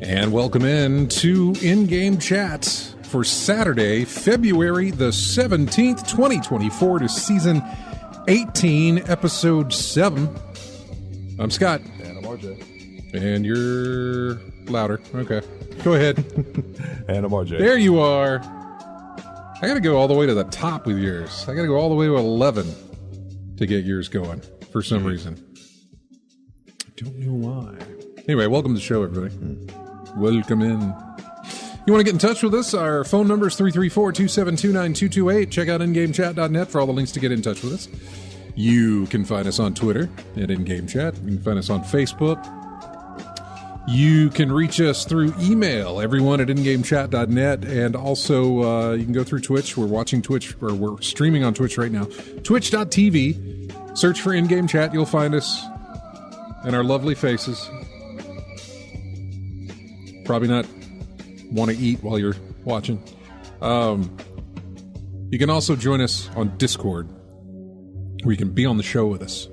And welcome in to In-Game Chat for Saturday, February the 17th, 2024 to Season 18, Episode 7. I'm Scott. And I'm RJ. And you're louder. Okay. Go ahead. And I'm RJ. There you are. I got to go all the way to the top with yours. I got to go all the way to 11 to get yours going for some reason. I don't know why. Anyway, welcome to the show, everybody. Welcome in. You want to get in touch with us? Our phone number is 334-272-9228. Check out ingamechat.net for all the links to get in touch with us. You can find us on Twitter at InGameChat. You can find us on Facebook. You can reach us through email, everyone at ingamechat.net. And also, you can go through Twitch. We're watching Twitch, or we're streaming on Twitch right now. Twitch.tv. Search for In-Game Chat. You'll find us and our lovely faces. Probably not want to eat while you're watching. You can also join us on Discord, where you can be on the show with us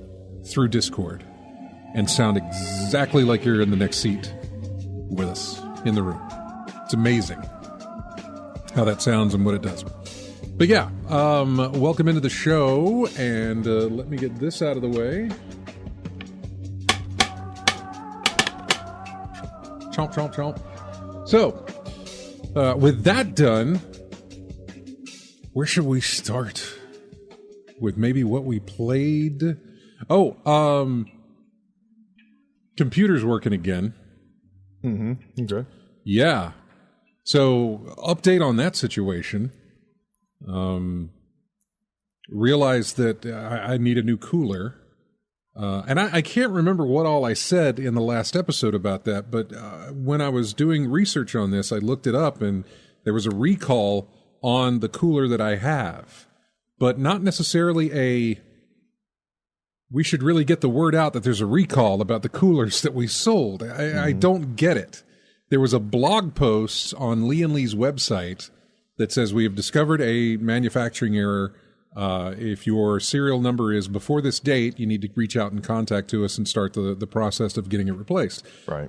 through Discord and sound exactly like you're in the next seat with us in the room. It's amazing how that sounds and what it does. But yeah, welcome into the show, and let me get this out of the way. Chomp, chomp, chomp. So, with that done, where should we start? With maybe what we played? Oh, computer's working again. Mm-hmm. Okay. Yeah. So, update on that situation. Realized that I need a new cooler. And I can't remember what all I said in the last episode about that, but when I was doing research on this, I looked it up, and there was a recall on the cooler that I have, but not necessarily we should really get the word out that there's a recall about the coolers that we sold. I don't get it. There was a blog post on Lian Li's website that says, we have discovered a manufacturing error. If your serial number is before this date, you need to reach out and contact to us and start the process of getting it replaced. Right.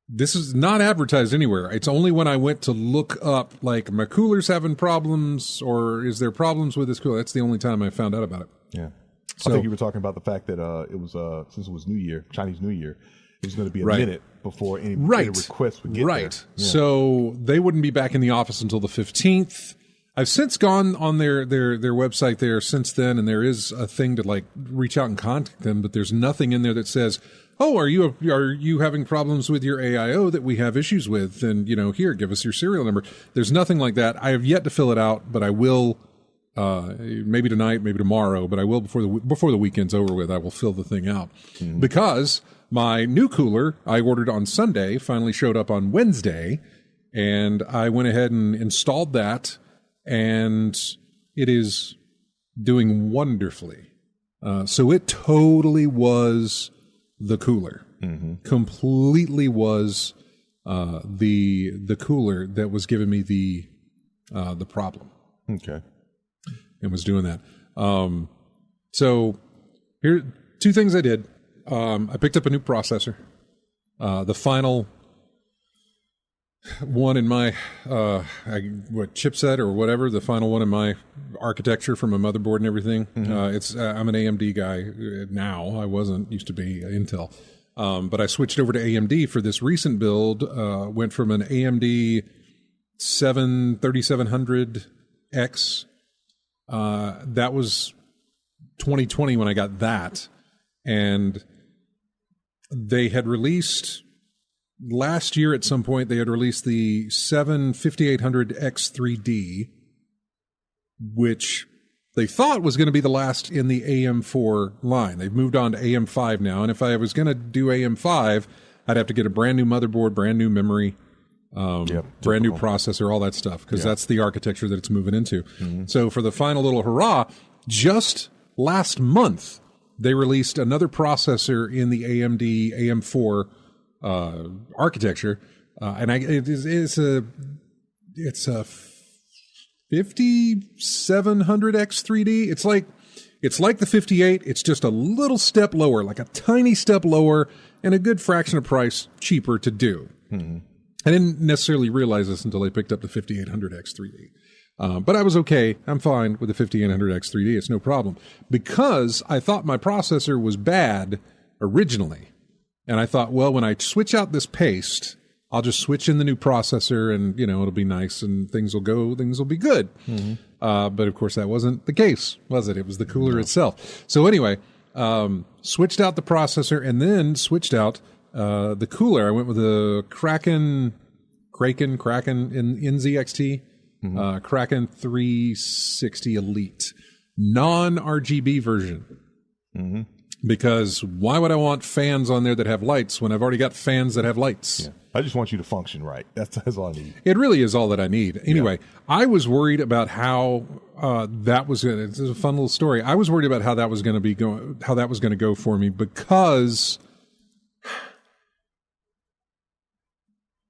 This is not advertised anywhere. It's only when I went to look up, like, my cooler's having problems, or is there problems with this cooler? That's the only time I found out about it. Yeah. So, I think you were talking about the fact that it was, since it was New Year, Chinese New Year, it was going to be a right. minute before any requests would get there. Yeah. So they wouldn't be back in the office until the 15th. I've since gone on their website there since then, and there is a thing to, like, reach out and contact them, but there's nothing in there that says, oh, are you having problems with your AIO that we have issues with? And, here, give us your serial number. There's nothing like that. I have yet to fill it out, but I will, maybe tonight, maybe tomorrow, but I will before the weekend's over with. I will fill the thing out. Mm-hmm. Because my new cooler I ordered on Sunday finally showed up on Wednesday, and I went ahead and installed that. And it is doing wonderfully. So it totally was the cooler. Mm-hmm. Completely was the cooler that was giving me the problem. Okay. And was doing that. So here, two things I did. I picked up a new processor. The final one in my chipset or whatever, the final one in my architecture for my motherboard and everything. I'm an AMD guy now. I wasn't, used to be Intel. But I switched over to AMD for this recent build, went from an AMD 3700X. That was 2020 when I got that. And they had released, last year at some point, they had released the 5800X3D, which they thought was going to be the last in the AM4 line. They've moved on to AM5 now, and if I was going to do AM5, I'd have to get a brand new motherboard, brand new memory, brand new processor, all that stuff, because that's the architecture that it's moving into. So for the final little hurrah, just last month, they released another processor in the AMD AM4 architecture, and it's a 5700X3D. It's like the 58. It's just a little step lower, like a tiny step lower, and a good fraction of price cheaper to do. I didn't necessarily realize this until I picked up the 5800X3D. But I was okay. I'm fine with the 5800X3D. It's no problem. Because I thought my processor was bad originally. And I thought, well, when I switch out this paste, I'll just switch in the new processor and, it'll be nice and things will be good. But of course, that wasn't the case, was it? It was the cooler itself. So anyway, switched out the processor and then switched out the cooler. I went with a Kraken in NZXT. Kraken 360 Elite, non-RGB version. Because why would I want fans on there that have lights when I've already got fans that have lights? I just want you to function right. That's all I need. It really is all that I need. Anyway, I was worried about how that was going to. This is a fun little story. I was worried about how that was going to go for me, because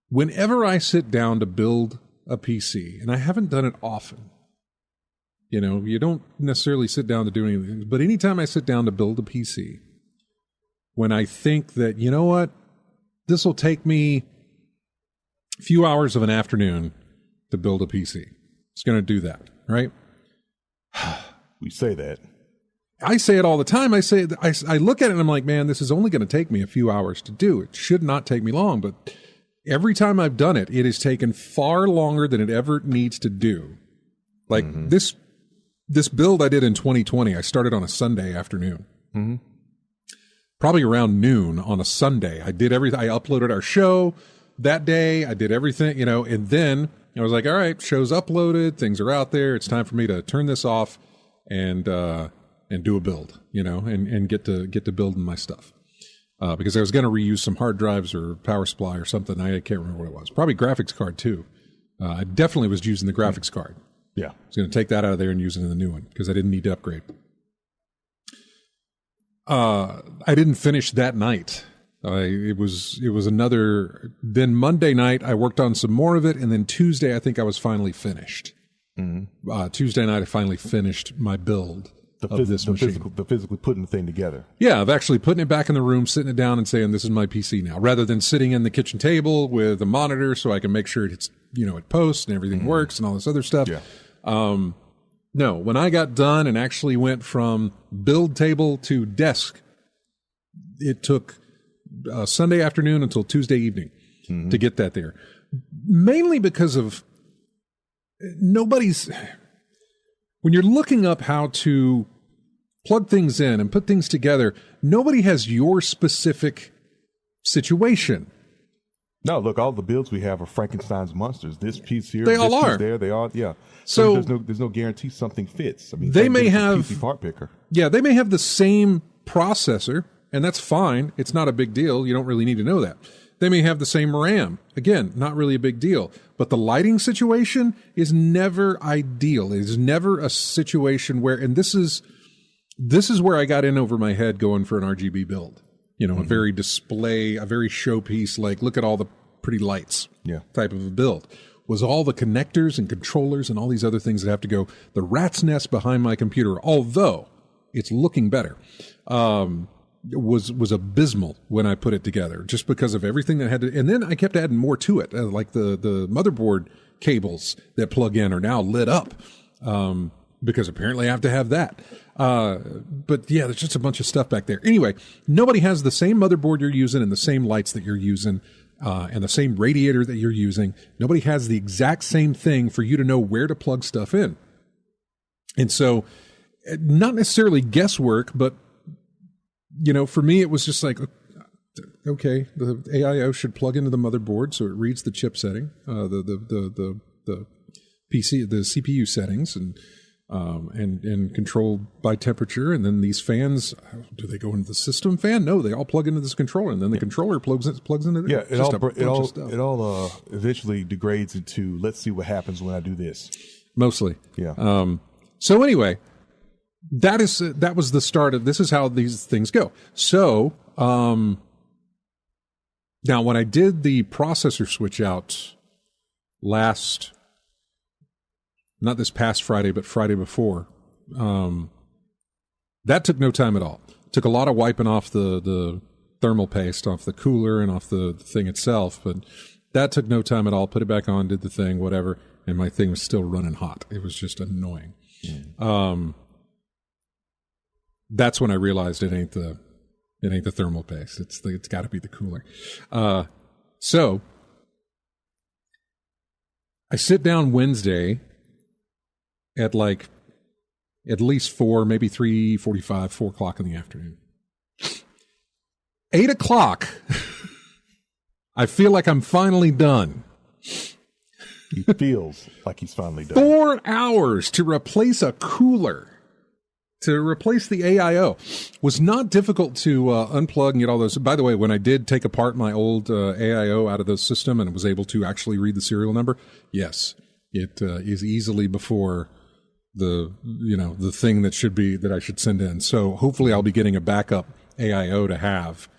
whenever I sit down to build a PC, and I haven't done it often. You don't necessarily sit down to do anything, but anytime I sit down to build a PC, when I think that, you know what, this will take me a few hours of an afternoon to build a PC. It's going to do that, right? We say that. I say it all the time. I look at it and I'm like, man, this is only going to take me a few hours to do. It should not take me long, but every time I've done it, it has taken far longer than it ever needs to do. Like this build I did in 2020, I started on a Sunday afternoon. Probably around noon on a Sunday. I did everything. I uploaded our show that day. I did everything, and then I was like, all right, show's uploaded. Things are out there. It's time for me to turn this off and do a build, and get to building my stuff. Because I was going to reuse some hard drives or power supply or something. I can't remember what it was. Probably graphics card too. I definitely was using the graphics card. I was going to take that out of there and use it in the new one because I didn't need to upgrade. I didn't finish that night. It was another. Then Monday night I worked on some more of it, and then Tuesday I think I was finally finished. Tuesday night I finally finished my build. The physically putting the thing together. Yeah, of actually putting it back in the room, sitting it down and saying, this is my PC now, rather than sitting in the kitchen table with a monitor so I can make sure it's, it posts and everything works and all this other stuff. No, when I got done and actually went from build table to desk, it took Sunday afternoon until Tuesday evening to get that there. Mainly because of when you're looking up how to plug things in and put things together, nobody has your specific situation. No, look, all the builds we have are Frankenstein's monsters. This piece here, they this all piece are. there, they all, So there's no guarantee something fits. I mean, they may have PC part picker. Yeah, they may have the same processor, and that's fine. It's not a big deal. You don't really need to know that. They may have the same RAM. Again, not really a big deal. But the lighting situation is never ideal. It is never a situation where, and this is where I got in over my head going for an RGB build. A very display, a very showpiece, like look at all the pretty lights type of a build. Was all the connectors and controllers and all these other things that have to go the rat's nest behind my computer, although it's looking better. was abysmal when I put it together, just because of everything that had to. And then I kept adding more to it, like the motherboard cables that plug in are now lit up, because apparently I have to have that. But yeah, there's just a bunch of stuff back there. Anyway, nobody has the same motherboard you're using and the same lights that you're using, and the same radiator that you're using. Nobody has the exact same thing for you to know where to plug stuff in. And so, not necessarily guesswork, but for me, it was just like, okay, the AIO should plug into the motherboard so it reads the chip setting, the PC, the CPU settings, and controlled by temperature. And then these fans, do they go into the system fan? No, they all plug into this controller, and then the controller plugs into yeah. It all eventually degrades into, let's see what happens when I do this. Mostly, yeah. So anyway. That was the start of, this is how these things go. So, now when I did the processor switch out not this past Friday, but Friday before, that took no time at all. Took a lot of wiping off the thermal paste off the cooler and off the thing itself, but that took no time at all. Put it back on, did the thing, whatever, and my thing was still running hot. It was just annoying. That's when I realized it ain't the thermal paste. It's got to be the cooler. So I sit down Wednesday at like at least 4, maybe 3:45, 4 o'clock in the afternoon. 8 o'clock. I feel like I'm finally done. He feels like he's finally done. 4 hours to replace a cooler. To replace the AIO was not difficult to unplug and get all those. By the way, when I did take apart my old AIO out of the system and was able to actually read the serial number, yes, it is easily before the thing that I should send in. So hopefully I'll be getting a backup AIO to have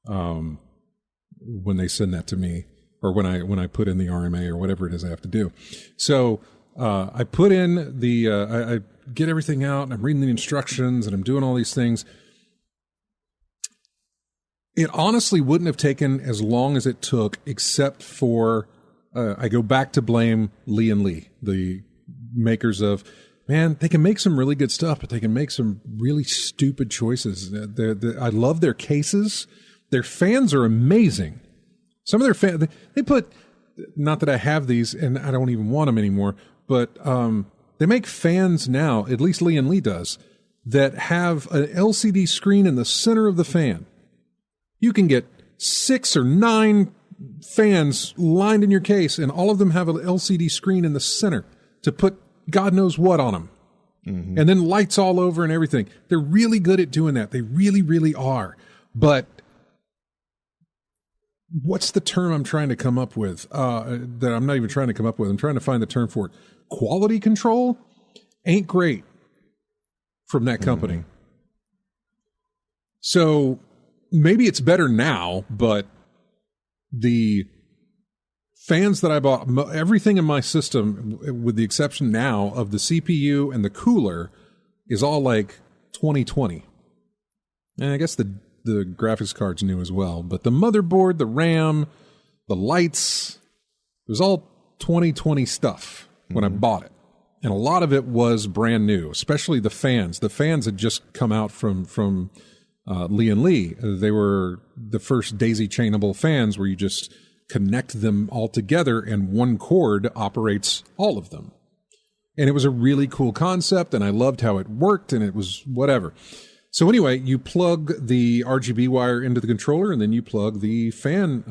when they send that to me, or when I put in the RMA or whatever it is I have to do. So I put in the I get everything out, and I'm reading the instructions, and I'm doing all these things. It honestly wouldn't have taken as long as it took, except for I go back to blame Lian Li, the makers of, man, they can make some really good stuff, but they can make some really stupid choices. I love their cases. Their fans are amazing. Some of their fans, they put, not that I have these, and I don't even want them anymore, but they make fans now, at least Lian Li does, that have an LCD screen in the center of the fan. You can get 6 or 9 fans lined in your case, and all of them have an LCD screen in the center to put God knows what on them. Mm-hmm. And then lights all over and everything. They're really good at doing that. They really, really are. But what's the term I'm trying to come up with? That I'm not even trying to come up with. I'm trying to find the term for it. Quality control ain't great from that company. Mm-hmm. So maybe it's better now, but the fans that I bought, everything in my system, with the exception now of the CPU and the cooler, is all like 2020. And I guess the graphics card's new as well. But the motherboard, the RAM, the lights, it was all 2020 stuff when I bought it. And a lot of it was brand new, especially the fans. The fans had just come out from Lian Li. They were the first daisy-chainable fans where you just connect them all together and one cord operates all of them. And it was a really cool concept, and I loved how it worked, and it was whatever. So anyway, you plug the RGB wire into the controller, and then you plug the fan,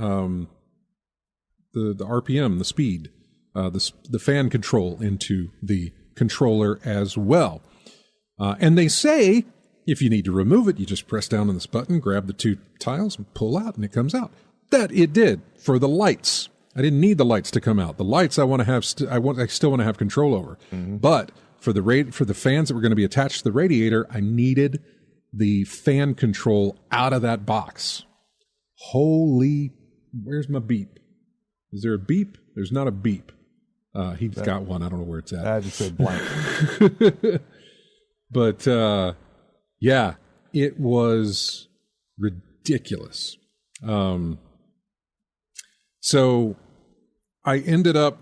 the RPM, the speed, the fan control into the controller as well. And they say if you need to remove it, you just press down on this button, grab the 2 tiles, and pull out, and it comes out. That it did for the lights. I didn't need the lights to come out. The lights I want to have. I still want to have control over. Mm-hmm. But for the fans that were going to be attached to the radiator, I needed the fan control out of that box. Holy, where's my beep? Is there a beep? There's not a beep. He's got one. I don't know where it's at. I just said blank. But yeah, it was Ridiculous. So I ended up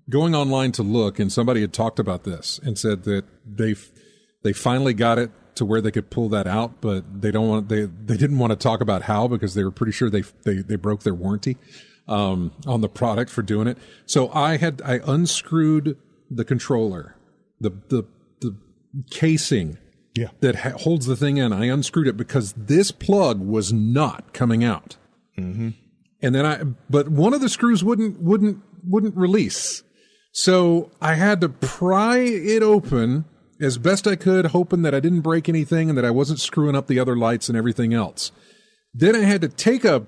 going online to look, and somebody had talked about this and said that they finally got it to where they could pull that out, but they didn't want to talk about how, because they were pretty sure they broke their warranty on the product for doing it. So I unscrewed the controller, the casing that holds the thing in. I unscrewed it because this plug was not coming out. Mm-hmm. And then but one of the screws wouldn't release. So I had to pry it open as best I could, hoping that I didn't break anything and that I wasn't screwing up the other lights and everything else. Then I had to take a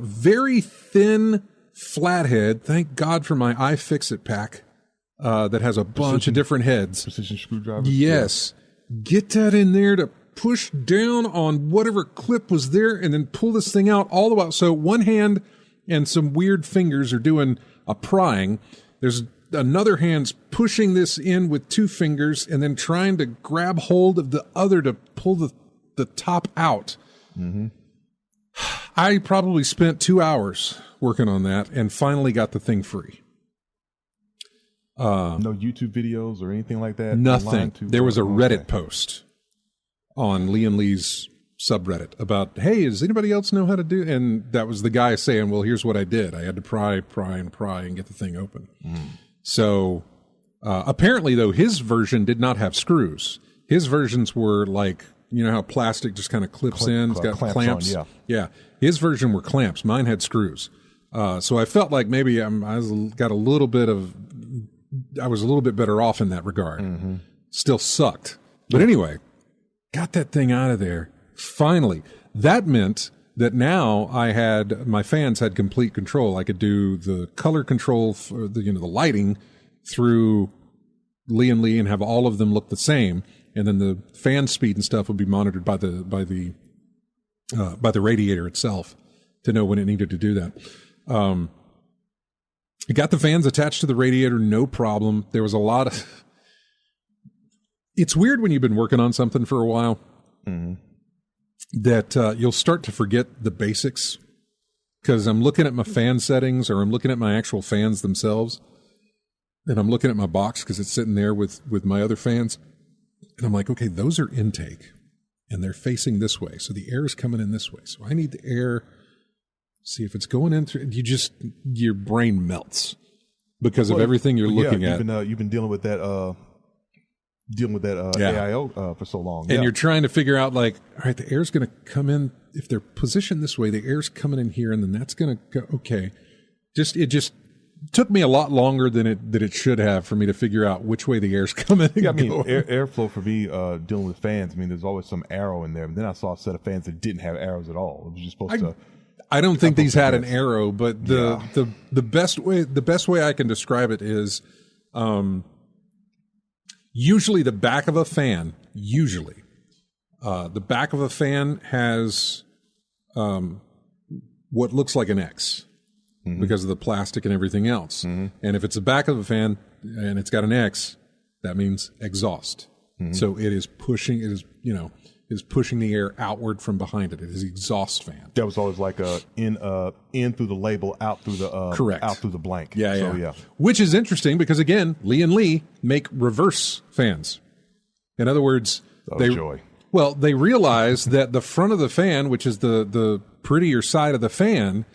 very thin flathead. Thank God for my iFixit pack that has a bunch of different heads. Precision screwdriver. Yes. Yeah. Get that in there to push down on whatever clip was there and then pull this thing out all the way. So one hand and some weird fingers are doing a prying. There's another hand's pushing this in with two fingers and then trying to grab hold of the other to pull the top out. Mm-hmm. I probably spent 2 hours working on that and finally got the thing free. No YouTube videos or anything like that? Nothing. There was a Reddit post on Lian Li's subreddit about, hey, does anybody else know how to do? And that was the guy saying, well, here's what I did. I had to pry and get the thing open. Mm. So apparently, though, his version did not have screws. His versions were like, you know how plastic just kind of clips in? It's got clamps. Yeah. His version were clamps. Mine had screws. So I felt like maybe I was a little bit better off in that regard. Mm-hmm. Still sucked. But anyway, got that thing out of there. Finally. That meant that now my fans had complete control. I could do the color control for the lighting through Lian Li and have all of them look the same. And then the fan speed and stuff would be monitored by the radiator itself to know when it needed to do that. I got the fans attached to the radiator, no problem. There was a lot of... It's weird when you've been working on something for a while, mm-hmm. that you'll start to forget the basics, because I'm looking at my fan settings, or I'm looking at my actual fans themselves, and I'm looking at my box because it's sitting there with my other fans, and I'm like, okay, those are intake, and they're facing this way, so the air is coming in this way, so I need the air... See if it's going in through. Your brain melts because of everything you're looking at. You've been dealing with that AIO for so long, and you're trying to figure out, like, all right, the air's going to come in if they're positioned this way. The air's coming in here, and then that's going to go. Okay, it just took me a lot longer than it should have for me to figure out which way the air's coming. Yeah, I mean, airflow for me dealing with fans. I mean, there's always some arrow in there, but then I saw a set of fans that didn't have arrows at all. It was just supposed to. I don't think these had an arrow, but the best way I can describe it is, usually the back of a fan. The back of a fan has what looks like an X, mm-hmm. because of the plastic and everything else. Mm-hmm. And if it's the back of a fan and it's got an X, that means exhaust. Mm-hmm. So it is pushing. It is pushing the air outward from behind it. It is exhaust fan. That was always like in through the label, out through the correct, out through the blank. Yeah. Which is interesting because, again, Lian Li make reverse fans. In other words, they realize that the front of the fan, which is the prettier side of the fan,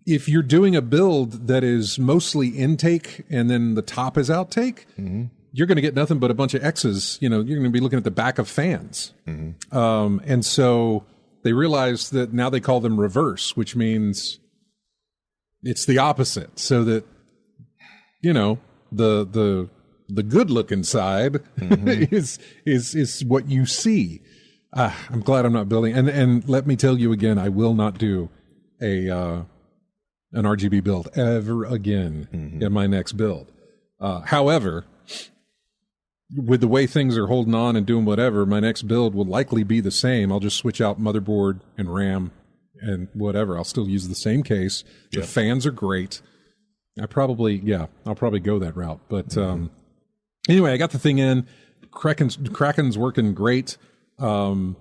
if you're doing a build that is mostly intake and then the top is outtake. Mm-hmm. You're going to get nothing but a bunch of X's. You're going to be looking at the back of fans. Mm-hmm. And so they realize that now they call them reverse, which means it's the opposite. So that, the good looking side mm-hmm. is what you see. I'm glad I'm not building. And let me tell you again, I will not do an RGB build ever again mm-hmm. in my next build. However, with the way things are holding on and doing whatever, my next build will likely be the same. I'll just switch out motherboard and RAM and whatever. I'll still use the same case. The fans are great. I'll probably go that route. But mm-hmm. Anyway, I got the thing in. Kraken's working great. I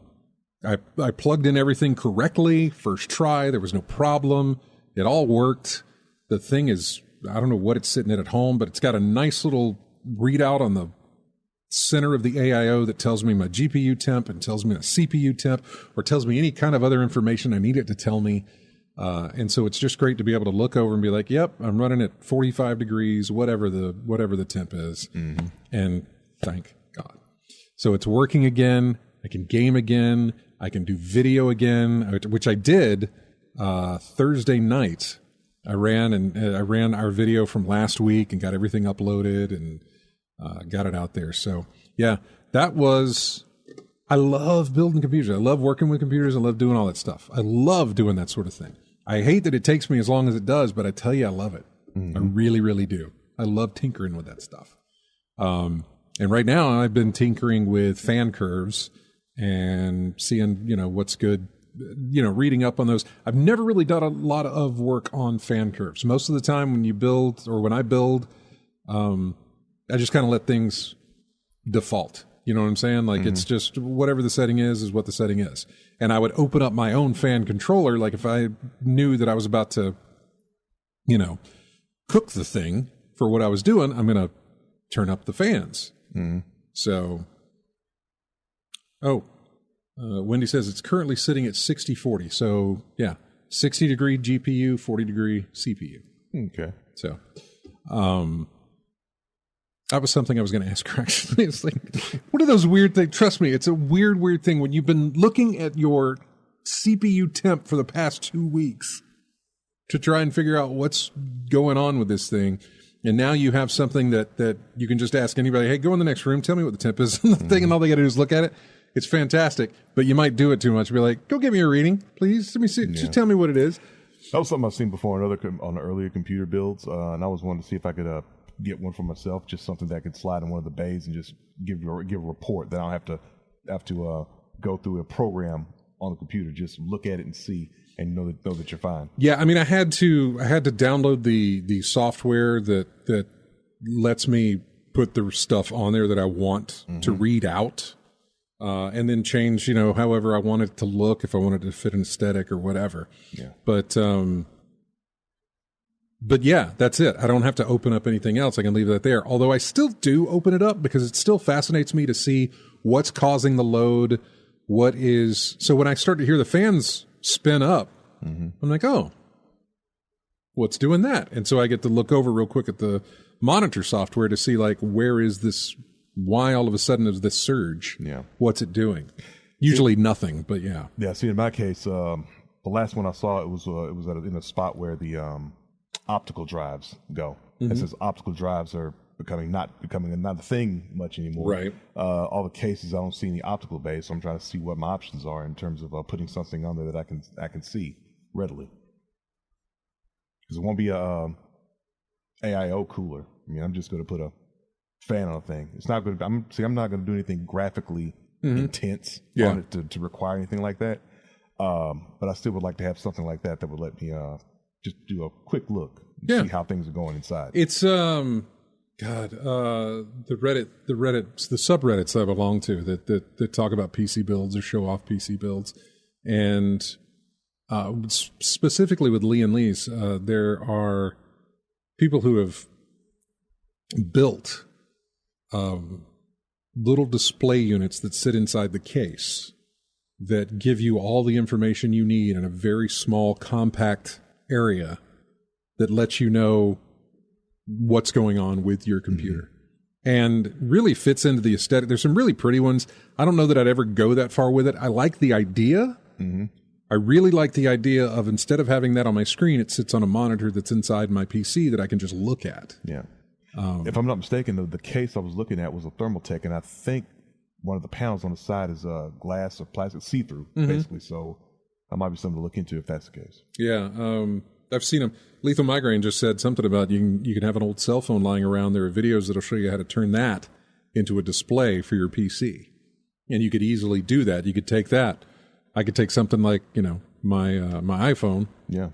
I plugged in everything correctly, first try. There was no problem. It all worked. The thing is, I don't know what it's sitting at home, but it's got a nice little readout on the center of the AIO that tells me my GPU temp and tells me my CPU temp, or tells me any kind of other information I need it to tell me. And so it's just great to be able to look over and be like, yep, I'm running at 45 degrees, whatever the temp is. Mm-hmm. And thank God. So it's working again. I can game again. I can do video again, which I did Thursday night. I ran our video from last week and got everything uploaded and got it out there. So yeah, I love building computers. I love working with computers. I love doing all that stuff. I love doing that sort of thing. I hate that it takes me as long as it does, but I tell you, I love it. Mm-hmm. I really, really do. I love tinkering with that stuff. And right now I've been tinkering with fan curves and seeing, what's good, reading up on those. I've never really done a lot of work on fan curves. Most of the time when you build, or when I build, I just kind of let things default. You know what I'm saying? Like, It's just whatever the setting is what the setting is. And I would open up my own fan controller. Like if I knew that I was about to, cook the thing for what I was doing, I'm going to turn up the fans. Mm. So, Wendy says it's currently sitting at 60-40. So yeah, 60 degree GPU, 40 degree CPU. Okay. So, that was something I was going to ask her, actually. It's like, what are those weird things? Trust me, it's a weird thing. When you've been looking at your CPU temp for the past 2 weeks to try and figure out what's going on with this thing, and now you have something that you can just ask anybody, hey, go in the next room, tell me what the temp is on the thing, and all they got to do is look at it. It's fantastic, but you might do it too much. Be like, go give me a reading, please. Let me see. Yeah. Just tell me what it is. That was something I've seen before on the earlier computer builds, and I was wanting to see if I could get one for myself, just something that I could slide in one of the bays and just give a report that I don't have to go through a program on the computer. Just look at it and see, and know that you're fine. Yeah, I mean, I had to download the software that lets me put the stuff on there that I want to read out, and then change, however I want it to look, if I wanted to fit an aesthetic or whatever. Yeah, But yeah, that's it. I don't have to open up anything else. I can leave that there. Although I still do open it up because it still fascinates me to see what's causing the load. So when I start to hear the fans spin up, I'm like, oh, what's doing that? And so I get to look over real quick at the monitor software to see like, why all of a sudden is this surge? Yeah. What's it doing? Usually nothing, but yeah. Yeah. See, in my case, the last one I saw, it was in a spot where the optical drives go. And since optical drives are not becoming a thing much anymore, right? All the cases, I don't see any optical bays, so I'm trying to see what my options are in terms of putting something on there that I can see readily. Because it won't be a AIO cooler. I mean, I'm just going to put a fan on a thing. It's not going to. I'm not going to do anything graphically intense on it to require anything like that. But I still would like to have something like that would let me just do a quick look and see how things are going inside. It's the subreddits that I belong to that talk about PC builds or show off PC builds, and specifically with Lian Li's, there are people who have built little display units that sit inside the case that give you all the information you need in a very small, compact area that lets you know what's going on with your computer, and really fits into the aesthetic. There's some really pretty ones. I don't know that I'd ever go that far with it. I like the idea. I really like the idea of, instead of having that on my screen, it sits on a monitor that's inside my PC that I can just look at. Yeah. If I'm not mistaken, the case I was looking at was a Thermaltake, and I think one of the panels on the side is glass or plastic, see-through, basically. So that might be something to look into if that's the case. Yeah. I've seen them. Lethal Migraine just said something about you can have an old cell phone lying around. There are videos that'll show you how to turn that into a display for your PC. And you could easily do that. You could take that. I could take something like, my iPhone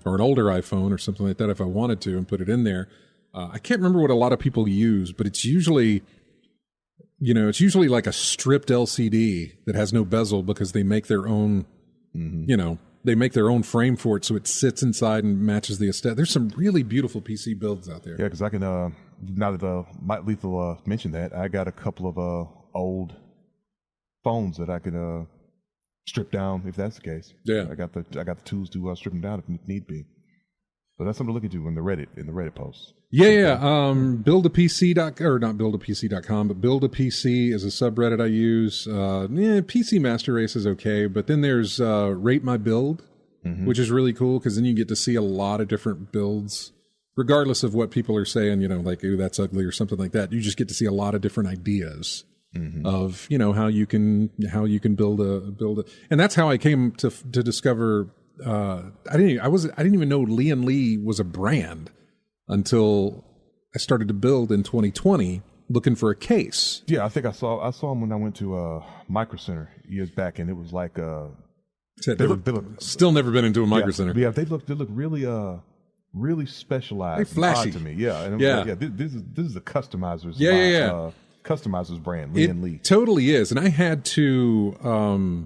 or an older iPhone or something like that if I wanted to, and put it in there. I can't remember what a lot of people use, but it's usually it's usually like a stripped LCD that has no bezel because they make their own, they make their own frame for it, so it sits inside and matches the aesthetic. There's some really beautiful PC builds out there. Yeah, because I can, now that Mike Lethal mentioned that, I got a couple of old phones that I could strip down if that's the case. Yeah, I got the tools to strip them down if need be. So that's something to look into in the Reddit posts. Yeah. Not buildapc.com, but Build a PC is a subreddit I use. PC Master Race is okay, but then there's Rate My Build, which is really cool because then you get to see a lot of different builds, regardless of what people are saying. Like, ooh, that's ugly or something like that. You just get to see a lot of different ideas of how you can build a, and that's how I came to discover. I didn't even know Lian Li was a brand until I started to build in 2020 looking for a case. Yeah, I think I saw him when I went to Micro Center years back, and it was like they look, still never been into a Micro Center. Yeah, they look really specialized. They flashy to me. Yeah, and like, this is the customizers. Customizers brand, Lian Li. Totally is, and I had to.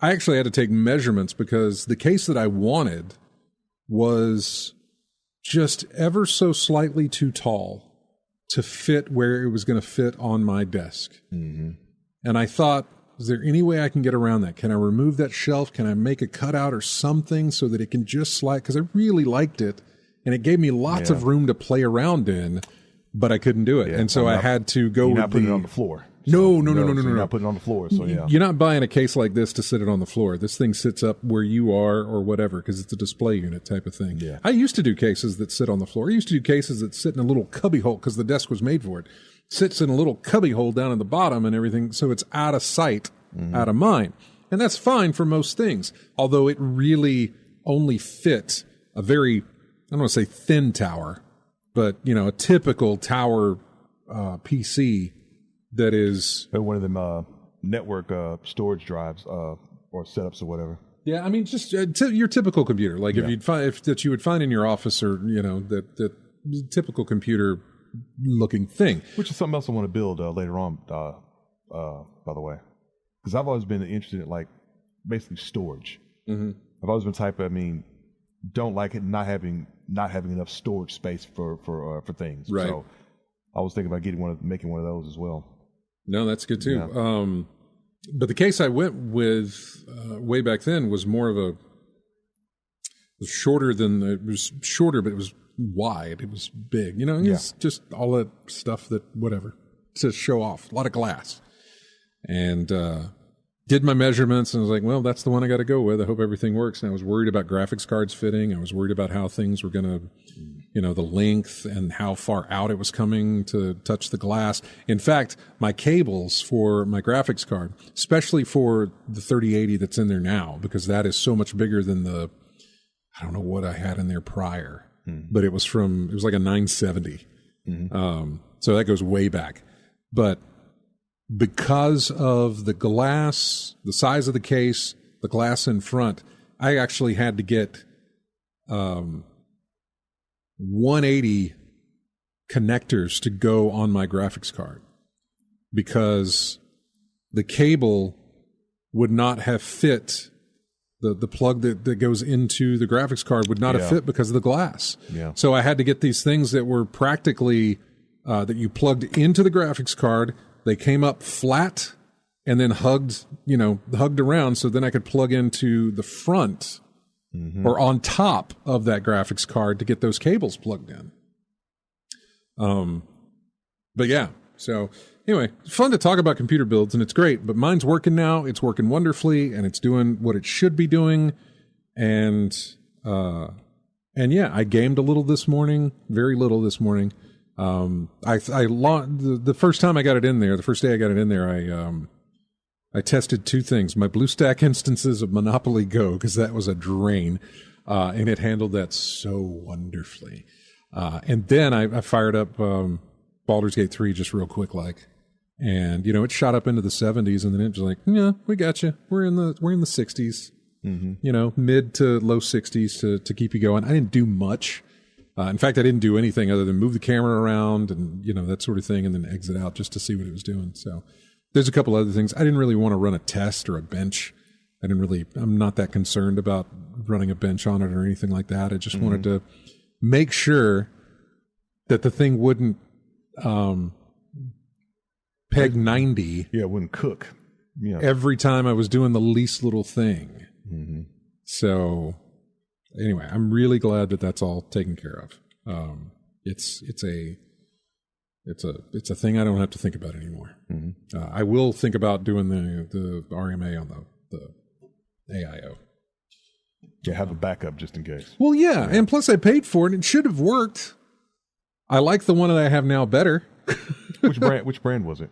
I actually had to take measurements because the case that I wanted was just ever so slightly too tall to fit where it was going to fit on my desk. And I thought, is there any way I can get around that? Can I remove that shelf? Can I make a cutout or something so that it can just slide? Because I really liked it, and it gave me lots of room to play around in, but I couldn't do it. Yeah, and so I had to go with putting it on the floor. No. You're not putting it on the floor. So yeah, you're not buying a case like this to sit it on the floor. This thing sits up where you are or whatever because it's a display unit type of thing. Yeah. I used to do cases that sit on the floor. I used to do cases that sit in a little cubby hole because the desk was made for it. Sits in a little cubby hole down at the bottom and everything, so it's out of sight, out of mind, and that's fine for most things. Although it really only fit a very, I don't want to say thin tower, but a typical tower PC. That is one of them network storage drives or setups or whatever. Yeah, I mean, just your typical computer, like if you'd find that you would find in your office, or that typical computer looking thing. Which is something else I want to build later on. By the way, because I've always been interested in like basically storage. I've always been the type of, don't like it not having enough storage space for things. Right. So I was thinking about making one of those as well. No, that's good too. Yeah. But the case I went with way back then was more of it was shorter, but it was wide. It was big. It's just all that stuff that whatever to show off. A lot of glass, and did my measurements and I was like, well, that's the one I got to go with. I hope everything works. And I was worried about graphics cards fitting. I was worried about how things were going to, the length and how far out it was coming to touch the glass. In fact, my cables for my graphics card, especially for the 3080 that's in there now, because that is so much bigger than I don't know what I had in there prior, but it was like a 970. So that goes way back. But because of the glass, the size of the case, the glass in front, I actually had to get 180 connectors to go on my graphics card because the cable would not have fit. The plug that goes into the graphics card would not have fit because of the glass. Yeah. So I had to get these things that were practically that you plugged into the graphics card. They came up flat and then hugged around, so then I could plug into the front or on top of that graphics card to get those cables plugged in. But yeah, so anyway, it's fun to talk about computer builds, and it's great, but mine's working now. It's working wonderfully, and it's doing what it should be doing. And yeah, I gamed a little this morning, very little this morning. The first time I got it in there, the first day I got it in there, I tested two things: my BlueStack instances of Monopoly Go, because that was a drain, and it handled that so wonderfully. And then I fired up Baldur's Gate 3 just real quick, and it shot up into the 70s, and then it was like, yeah, we got you. We're in the 60s, mid to low 60s to keep you going. I didn't do much. In fact, I didn't do anything other than move the camera around and, that sort of thing, and then exit out just to see what it was doing. So there's a couple other things. I didn't really want to run a test or a bench. I'm not that concerned about running a bench on it or anything like that. I just wanted to make sure that the thing wouldn't peg 90. Yeah, it wouldn't cook. Yeah. Every time I was doing the least little thing. Mm-hmm. So anyway, I'm really glad that that's all taken care of. It's a thing I don't have to think about anymore. Mm-hmm. I will think about doing the RMA on the AIO. Yeah, have a backup just in case. Well, yeah, and plus I paid for it. It should have worked. I like the one that I have now better. Which brand was it?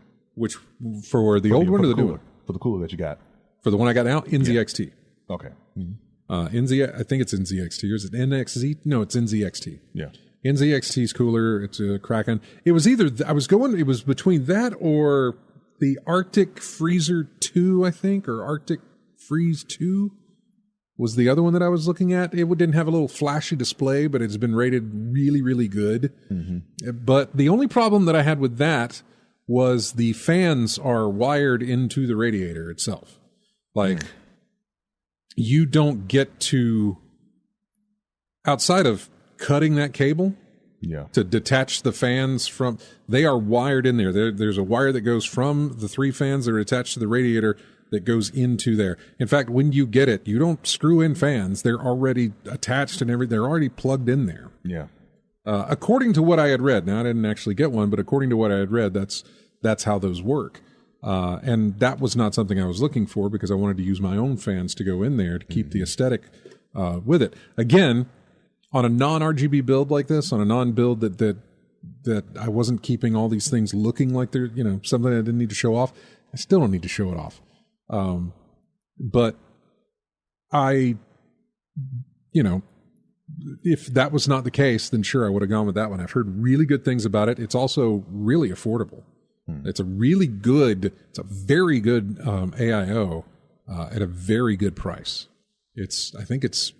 For the old one or the new one? For the cooler that you got. For the one I got now, NZXT. Yeah. Okay. Mm-hmm. I think it's NZXT. Or is it NXZ? No, it's NZXT. Yeah. NZXT's cooler. It's a Kraken. It was it was between that or the Arctic Freezer 2, I think, or Arctic Freeze 2 was the other one that I was looking at. It didn't have a little flashy display, but it's been rated really, really good. Mm-hmm. But the only problem that I had with that was the fans are wired into the radiator itself. Like, you don't get to, outside of cutting that cable to detach the fans from, they are wired in there. There's a wire that goes from the 3 fans that are attached to the radiator that goes into there. In fact, when you get it, you don't screw in fans. They're already attached and everything. They're already plugged in there. Yeah. According to what I had read, now I didn't actually get one, but according to what I had read, that's how those work. And that was not something I was looking for because I wanted to use my own fans to go in there to keep the aesthetic with it. Again, on a non-RGB build like this, on a non-build that I wasn't keeping all these things looking like they're, something I didn't need to show off, I still don't need to show it off. But if that was not the case, then sure, I would have gone with that one. I've heard really good things about it. It's also really affordable. It's a very good AIO at a very good price. I think it's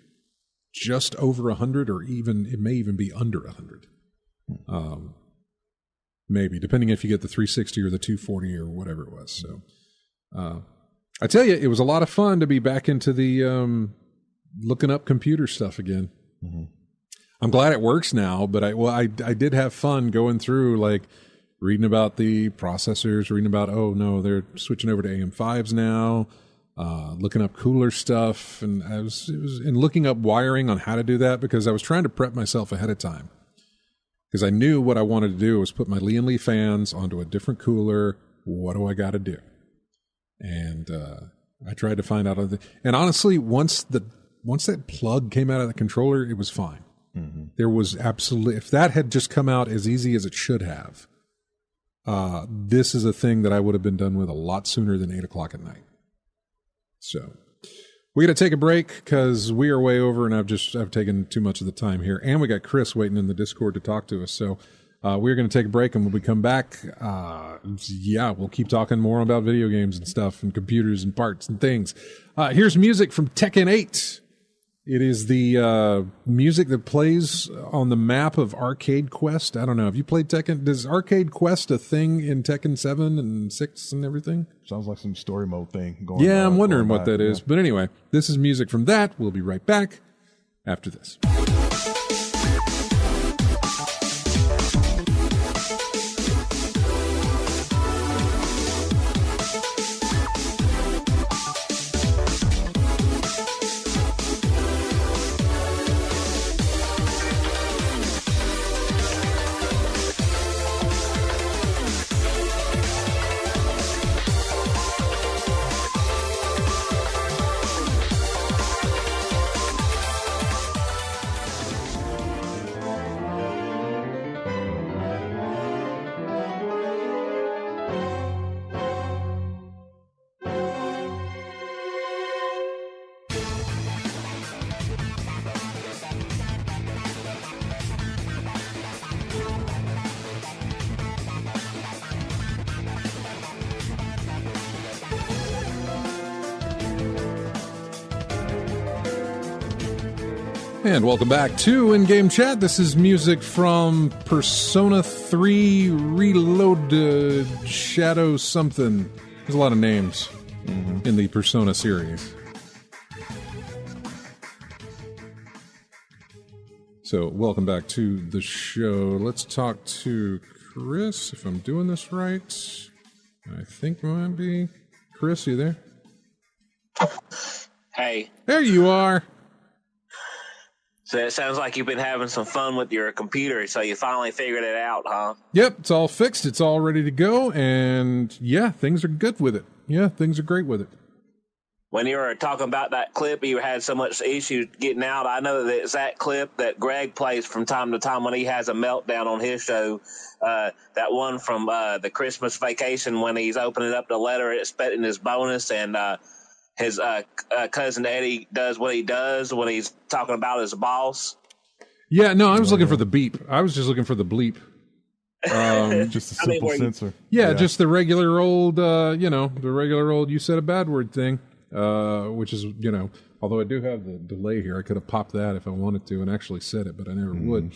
just over 100, or it may even be under 100. Maybe, depending if you get the 360 or the 240 or whatever it was. So, I tell you, it was a lot of fun to be back into the looking up computer stuff again. Mm-hmm. I'm glad it works now, but I did have fun going through, like, reading about the processors, reading about, oh no, they're switching over to AM5s now, looking up cooler stuff, and and looking up wiring on how to do that, because I was trying to prep myself ahead of time. Because I knew what I wanted to do was put my Lian Li fans onto a different cooler. What do I got to do? And I tried to find out. And honestly, once that plug came out of the controller, it was fine. Mm-hmm. There was absolutely, if that had just come out as easy as it should have, this is a thing that I would have been done with a lot sooner than 8 o'clock at night. So we got to take a break because we are way over, and I've taken too much of the time here, and we got Chris waiting in the Discord to talk to us. So we're going to take a break, and when we come back, we'll keep talking more about video games and stuff and computers and parts and things. Here's music from Tekken 8. It is the music that plays on the map of Arcade Quest. I don't know. Have you played Tekken? Does Arcade Quest a thing in Tekken 7 and 6 and everything? Sounds like some story mode thing going on. Yeah, I'm wondering what that is. But anyway, this is music from that. We'll be right back after this. And welcome back to In-Game Chat. This is music from Persona 3 Reloaded Shadow something. There's a lot of names in the Persona series. So, welcome back to the show. Let's talk to Chris, if I'm doing this right. I think it might be. Chris, you there? Hey. There you are. So it sounds like you've been having some fun with your computer, so you finally figured it out, huh? Yep, it's all fixed. It's all ready to go, and yeah, things are good with it. Yeah, things are great with it. When you were talking about that clip, you had so much issues getting out. I know the exact clip that Greg plays from time to time when he has a meltdown on his show. That one from the Christmas Vacation when he's opening up the letter expecting his bonus, and his cousin Eddie does what he does when he's talking about his boss. Yeah, no, I was looking for the beep. I was just looking for the bleep. Just a simple censor. Yeah, just the regular old, the regular old you said a bad word thing. Which is, although I do have the delay here, I could have popped that if I wanted to and actually said it, but I never would.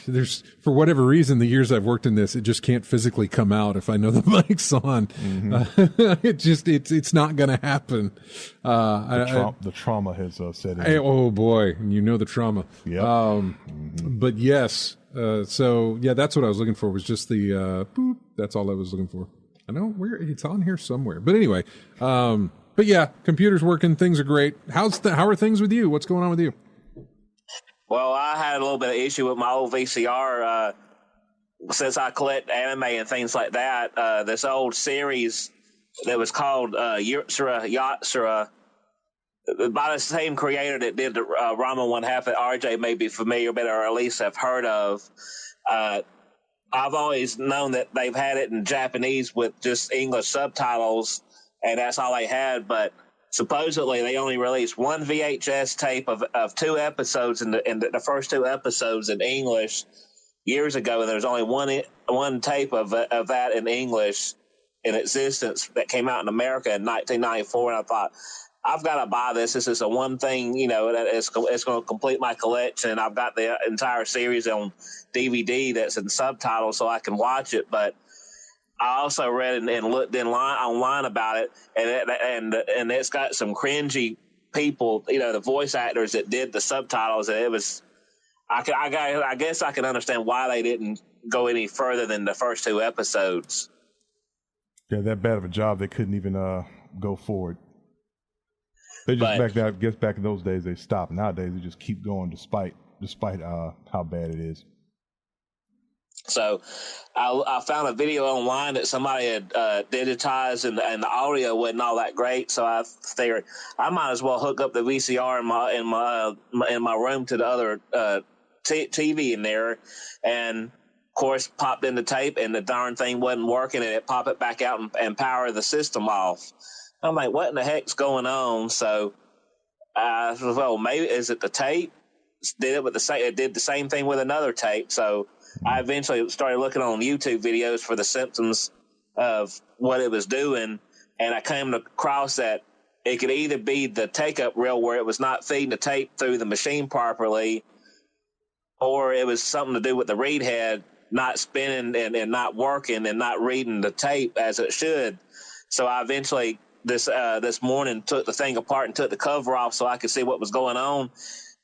There's, for whatever reason, the years I've worked in this, it just can't physically come out if I know the mic's on. It's not going to happen. The trauma has set in. Oh boy, you know the trauma. Yeah. But yes, so yeah, that's what I was looking for, was just the boop. That's all I was looking for. I know it's on here somewhere, but anyway, but yeah, computer's working. Things are great. How are things with you? What's going on with you? Well, I had a little bit of issue with my old VCR since I collect anime and things like that. This old series that was called Yatsura, by the same creator that did the Ramen One Half that RJ may be familiar with or at least have heard of. I've always known that they've had it in Japanese with just English subtitles, and that's all they had. But supposedly they only released one VHS tape of 2 episodes in the first 2 episodes in English years ago, and there was only one tape of that in English in existence that came out in America in 1994. And I thought, I've got to buy this. This is the one thing, that it's going to complete my collection. I've got the entire series on DVD that's in subtitles so I can watch it. But I also read and looked online about it, and it's got some cringy people, the voice actors that did the subtitles. And it was, I guess I can understand why they didn't go any further than the first 2 episodes. Yeah, that bad of a job, they couldn't even go forward. They just back in those days they stopped. Nowadays they just keep going despite how bad it is. So I found a video online that somebody had digitized, and the audio wasn't all that great. So I figured I might as well hook up the VCR in my room to the other TV in there, and of course popped in the tape, and the darn thing wasn't working, and it popped it back out and power the system off. I'm like, what in the heck's going on? So maybe is it the tape? It did the same thing with another tape. So I eventually started looking on YouTube videos for the symptoms of what it was doing, and I came across that it could either be the take-up reel where it was not feeding the tape through the machine properly, or it was something to do with the read head not spinning and not working and not reading the tape as it should. So I eventually this morning took the thing apart and took the cover off so I could see what was going on.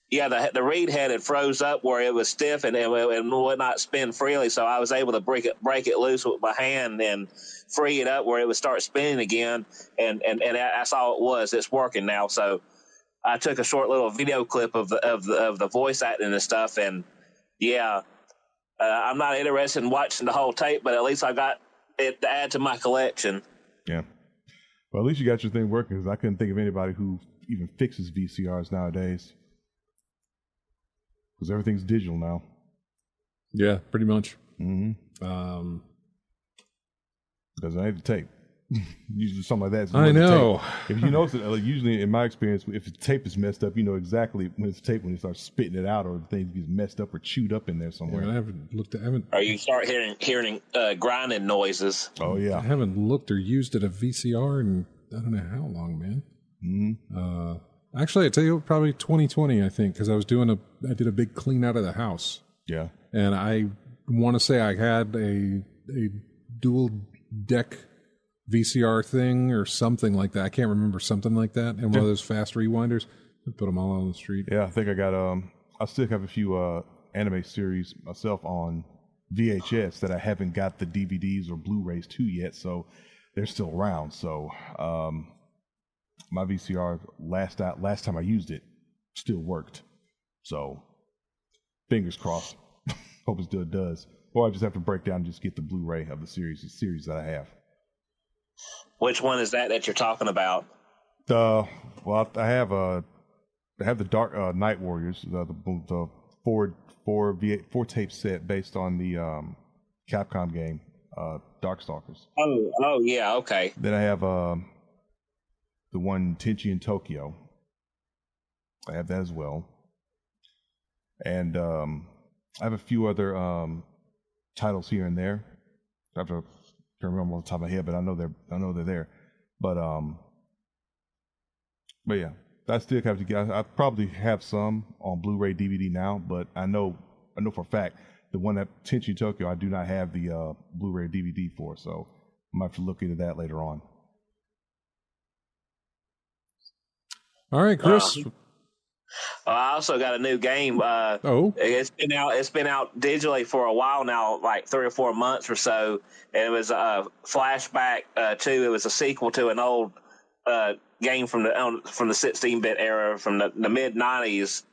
Yeah, the read head had froze up where it was stiff and would not spin freely. So I was able to break it loose with my hand and free it up where it would start spinning again. And that's all it was. It's working now. So I took a short little video clip of the voice acting and stuff. And yeah, I'm not interested in watching the whole tape, but at least I got it to add to my collection. Yeah. Well, at least you got your thing working, because I couldn't think of anybody who even fixes VCRs nowadays. Because everything's digital now. Yeah, pretty much. Mm-hmm. Because I have the tape. Usually something like that. I know. If you notice it, usually in my experience, if the tape is messed up, you know exactly when it's taped, when it starts spitting it out, or the thing gets messed up or chewed up in there somewhere. Yeah, I haven't looked at. Or you start hearing grinding noises. Oh yeah. I haven't looked or used at a VCR in I don't know how long, man. Mm-hmm. Actually, I tell you, probably 2020, I think, because I did a big clean out of the house. Yeah. And I want to say I had a dual deck VCR thing or something like that. I can't remember, something like that. And one of those fast rewinders. I put them all on the street. Yeah, I think I got, I still have a few anime series myself on VHS that I haven't got the DVDs or Blu-rays to yet, so they're still around. So my VCR last time I used it still worked. So fingers crossed. Hope it still does. Or I just have to break down and just get the Blu-ray of the series that I have. Which one is that you're talking about? I have the Dark Night Warriors, the four tape set based on the Capcom game Darkstalkers. Oh yeah, okay. Then I have the one Tenchi in Tokyo. I have that as well, and I have a few other titles here and there. I have to remember off the top of my head, but I know they're there. But yeah, I still have to get. I probably have some on Blu-ray DVD now, but I know for a fact the one that Tenchi Tokyo I do not have the Blu-ray DVD for, so I might have to look into that later on. All right, Chris. I also got a new game. It's been out digitally for a while now, like 3 or 4 months or so. And it was a Flashback 2. It was a sequel to an old game from the 16-bit era from the mid 90s.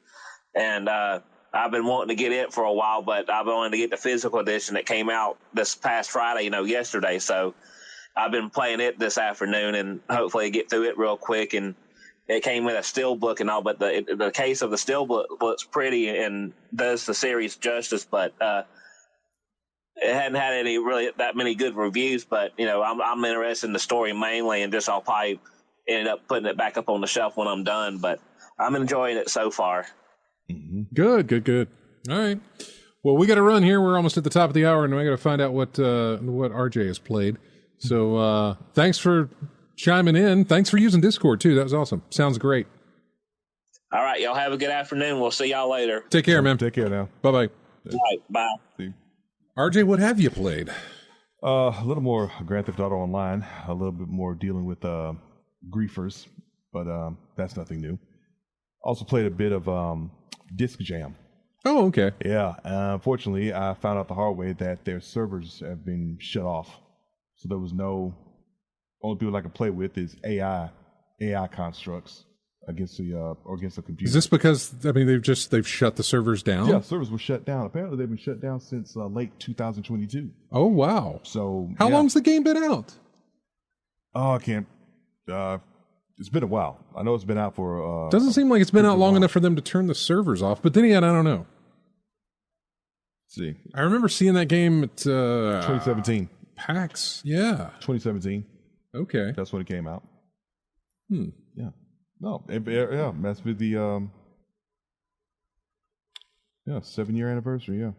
And I've been wanting to get it for a while, but I've wanted to get the physical edition that came out this past Friday, yesterday. So I've been playing it this afternoon and hopefully get through it real quick. And it came with a steelbook and all, but the case of the steelbook looks pretty and does the series justice. But it hadn't had any really that many good reviews. But I'm interested in the story mainly, and just I'll probably end up putting it back up on the shelf when I'm done. But I'm enjoying it so far. Mm-hmm. Good. All right. Well, we got to run here. We're almost at the top of the hour, and we got to find out what RJ has played. So thanks for chiming in. Thanks for using Discord too. That was awesome. Sounds great. All right, y'all have a good afternoon. We'll see y'all later. Take care, man. Take care now. Bye-bye. All right, bye. See. RJ, what have you played? A little more Grand Theft Auto Online, a little bit more dealing with griefers, but that's nothing new. Also played a bit of Disc Jam. Oh, okay. Yeah, unfortunately, I found out the hard way that their servers have been shut off, so there was only people I can play with is AI constructs against the computer. Is this because they've shut the servers down? Yeah, servers were shut down. Apparently, they've been shut down since late 2022. Oh wow! So how long's the game been out? Oh, I can't. It's been a while. I know it's been out for. Doesn't seem like it's been out long enough for them to turn the servers off. But then again, I don't know. Let's see, I remember seeing that game at 2017 PAX. Yeah, 2017. Okay, that's when it came out. Yeah. No. Yeah. That's with the 7-year anniversary. Yeah,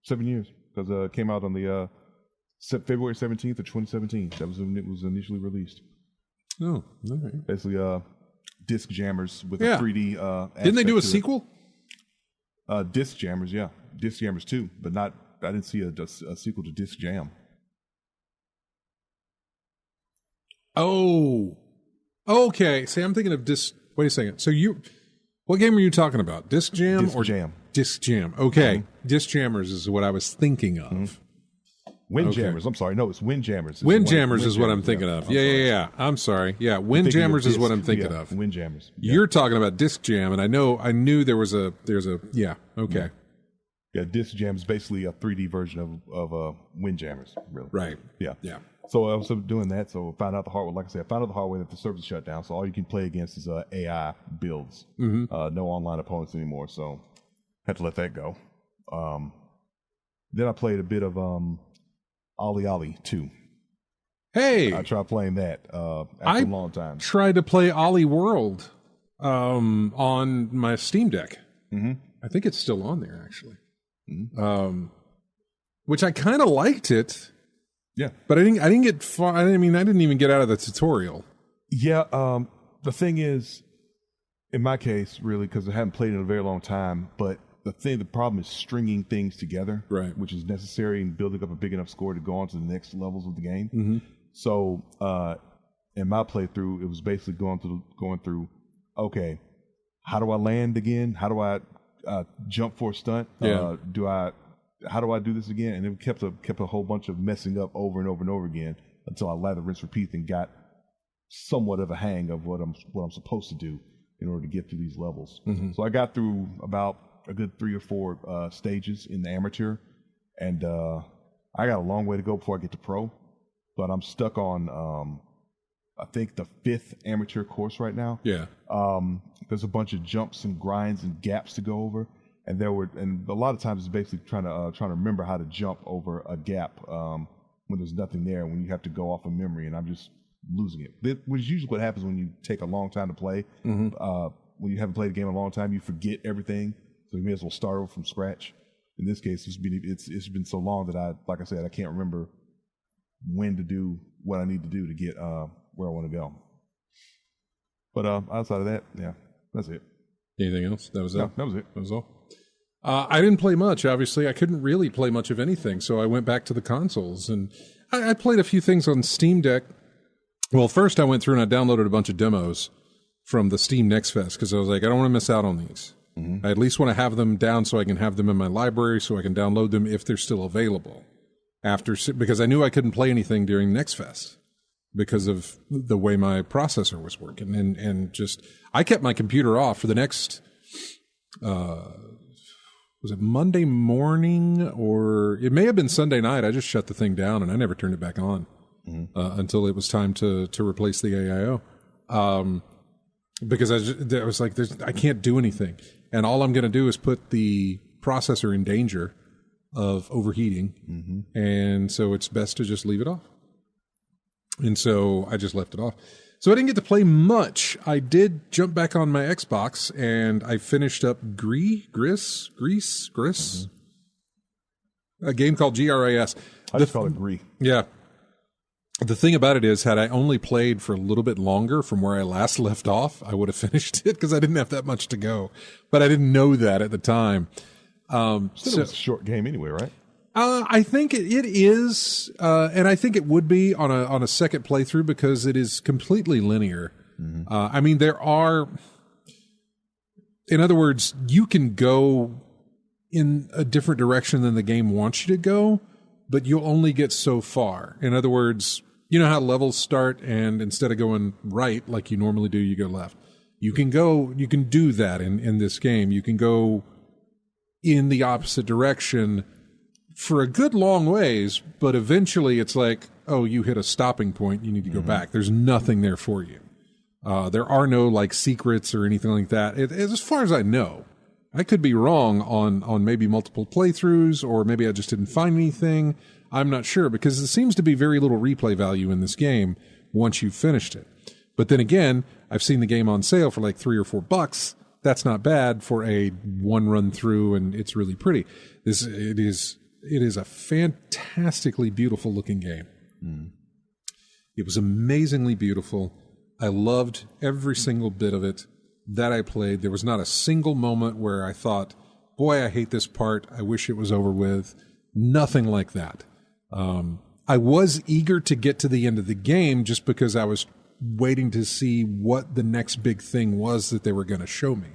7 years because it came out on the February 17th of 2017. That was when it was initially released. Oh, all right. Basically, Disc Jammers with a 3D. Didn't they do a sequel? Disc Jammers, yeah, Disc Jammers 2, but not. I didn't see a sequel to Disc Jam. Oh, okay. See, I'm thinking of Disc. Wait a second. So what game are you talking about? Disc Jam Disc Jam? Disc Jam. Okay, Disc Jammers is what I was thinking of. Windjammers. I'm sorry. No, it's Windjammers. Windjammers is what I'm thinking of. Yeah. I'm sorry. Yeah, Windjammers is what I'm thinking of. Windjammers. Yeah. You're talking about Disc Jam, and I knew there's a yeah. Okay. Yeah, Disc Jam is basically a 3D version of Windjammers. Really. Right. Yeah. Yeah. So I was doing that. So found out the hard way. Like I said, found out the hard way that the servers shut down. So all you can play against is AI builds. No online opponents anymore. So had to let that go. Then I played a bit of Ollie Ollie 2. Hey, I tried playing that after a long time. Tried to play Ollie World on my Steam Deck. I think it's still on there actually. Which I kind of liked it. Yeah, but I didn't get far. I didn't even get out of the tutorial. Yeah, the thing is, In my case, really, because I haven't played in a very long time, but the problem is stringing things together, right? Which is necessary in building up a big enough score to go on to the next levels of the game. Mm-hmm. So, in my playthrough, it was basically going through. Okay, how do I land again? How do I jump for a stunt? Yeah. How do I do this again? And it kept a whole bunch of messing up over and over and over again until I lather, rinse, repeat, and got somewhat of a hang of what I'm supposed to do in order to get through these levels. Mm-hmm. So I got through about a good 3 or 4 stages in the amateur, and I got a long way to go before I get to pro. But I'm stuck on I think the 5th amateur course right now. Yeah. There's a bunch of jumps and grinds and gaps to go over, and a lot of times it's basically trying to remember how to jump over a gap when there's nothing there, when you have to go off of memory, and I'm just losing it. Which is usually what happens when you take a long time to play. Mm-hmm. When you haven't played a game in a long time, you forget everything, so you may as well start over from scratch. In this case, it's been so long that I can't remember when to do what I need to do to get where I want to go. But outside of that, yeah, that's it. Anything else? That was it? No, that was it. That was all. I didn't play much, obviously. I couldn't really play much of anything, so I went back to the consoles. And I played a few things on Steam Deck. Well, first I went through and I downloaded a bunch of demos from the Steam Next Fest, because I was like, I don't want to miss out on these. Mm-hmm. I at least want to have them down so I can have them in my library so I can download them if they're still available. Because I knew I couldn't play anything during Next Fest because of the way my processor was working. And just, I kept my computer off for the next, was it Monday morning, or it may have been Sunday night. I just shut the thing down and I never turned it back on until it was time to replace the AIO. Because I was like, I can't do anything. And all I'm going to do is put the processor in danger of overheating. Mm-hmm. And so it's best to just leave it off. And so I just left it off. So I didn't get to play much. I did jump back on my Xbox and I finished up Grease, mm-hmm. A game called GRIS. I just call it Gree. Yeah. The thing about it is, had I only played for a little bit longer from where I last left off, I would have finished it because I didn't have that much to go. But I didn't know that at the time. Still, it was a short game anyway, right? I think it is, and I think it would be on a second playthrough because it is completely linear. Mm-hmm. I mean, in other words, you can go in a different direction than the game wants you to go, but you'll only get so far. In other words, you know how levels start, and instead of going right like you normally do, you go left. You can do that in this game. You can go in the opposite direction for a good long ways, but eventually it's like, oh, you hit a stopping point, you need to go back. There's nothing there for you. There are no like secrets or anything like that. As far as I know. I could be wrong on maybe multiple playthroughs, or maybe I just didn't find anything. I'm not sure, because there seems to be very little replay value in this game once you've finished it. But then again, I've seen the game on sale for like $3 or $4. That's not bad for a one run through, and it's really pretty. It is a fantastically beautiful looking game. Mm. It was amazingly beautiful. I loved every single bit of it that I played. There was not a single moment where I thought, boy, I hate this part, I wish it was over with. Nothing like that. I was eager to get to the end of the game just because I was waiting to see what the next big thing was that they were going to show me.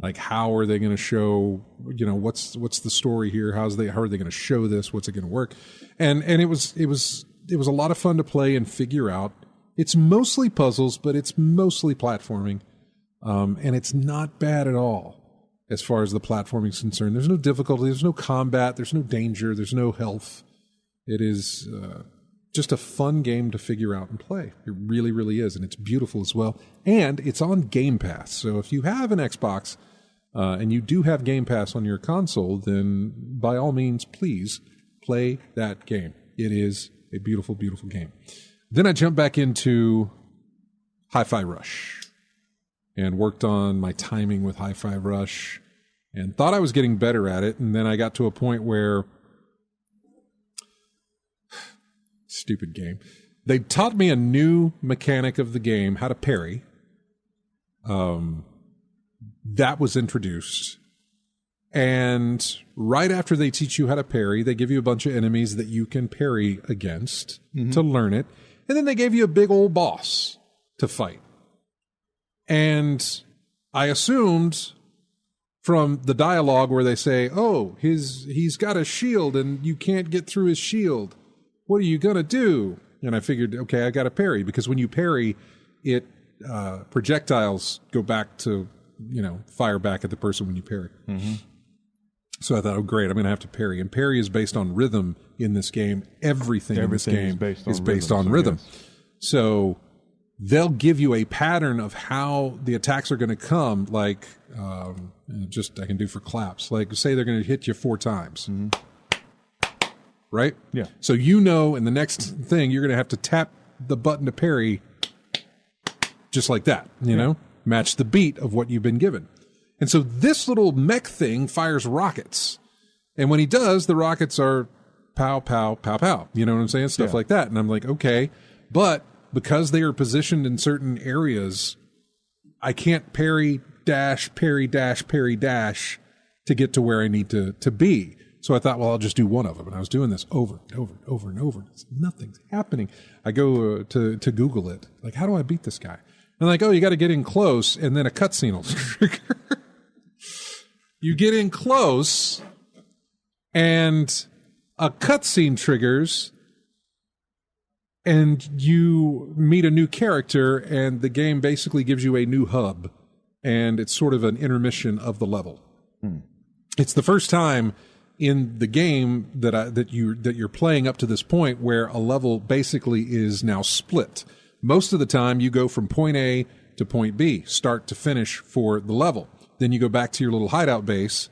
Like, how are they going to show, what's the story here? How are they going to show this? What's it going to work? And it was a lot of fun to play and figure out. It's mostly puzzles, but it's mostly platforming. And it's not bad at all as far as the platforming is concerned. There's no difficulty, there's no combat, there's no danger, there's no health. It is just a fun game to figure out and play. It really, really is, and it's beautiful as well. And it's on Game Pass. So if you have an Xbox and you do have Game Pass on your console, then by all means, please play that game. It is a beautiful, beautiful game. Then I jumped back into Hi-Fi Rush and worked on my timing with Hi-Fi Rush and thought I was getting better at it. And then I got to a point where, stupid game, they taught me a new mechanic of the game, how to parry. that was introduced. And right after they teach you how to parry, they give you a bunch of enemies that you can parry against to learn it. And then they gave you a big old boss to fight. And I assumed from the dialogue where they say, oh, he's got a shield and you can't get through his shield. What are you going to do? And I figured, okay, I got to parry, because when you parry, it projectiles go back to, fire back at the person when you parry. So I thought, oh, great, I'm going to have to parry. And parry is based on rhythm in this game. Everything in this game is based on rhythm. Yes. So they'll give you a pattern of how the attacks are going to come, like I can do for claps. Like, say they're going to hit you 4 times. Right? Yeah. So in the next thing, you're going to have to tap the button to parry just like that, match the beat of what you've been given. And so this little mech thing fires rockets. And when he does, the rockets are pow, pow, pow, pow. You know what I'm saying? Stuff like that. And I'm like, okay. But because they are positioned in certain areas, I can't parry, dash, parry, dash, parry, dash to get to where I need to be. So I thought, well, I'll just do one of them. And I was doing this over and over and over and over. Nothing's happening. I go to Google it. Like, how do I beat this guy? And like, oh, you got to get in close, and then a cutscene will trigger. You get in close, and a cutscene triggers, and you meet a new character, and the game basically gives you a new hub, and it's sort of an intermission of the level. It's the first time in the game that you're playing up to this point where a level basically is now split. Most of the time, you go from point A to point B, start to finish for the level. Then you go back to your little hideout base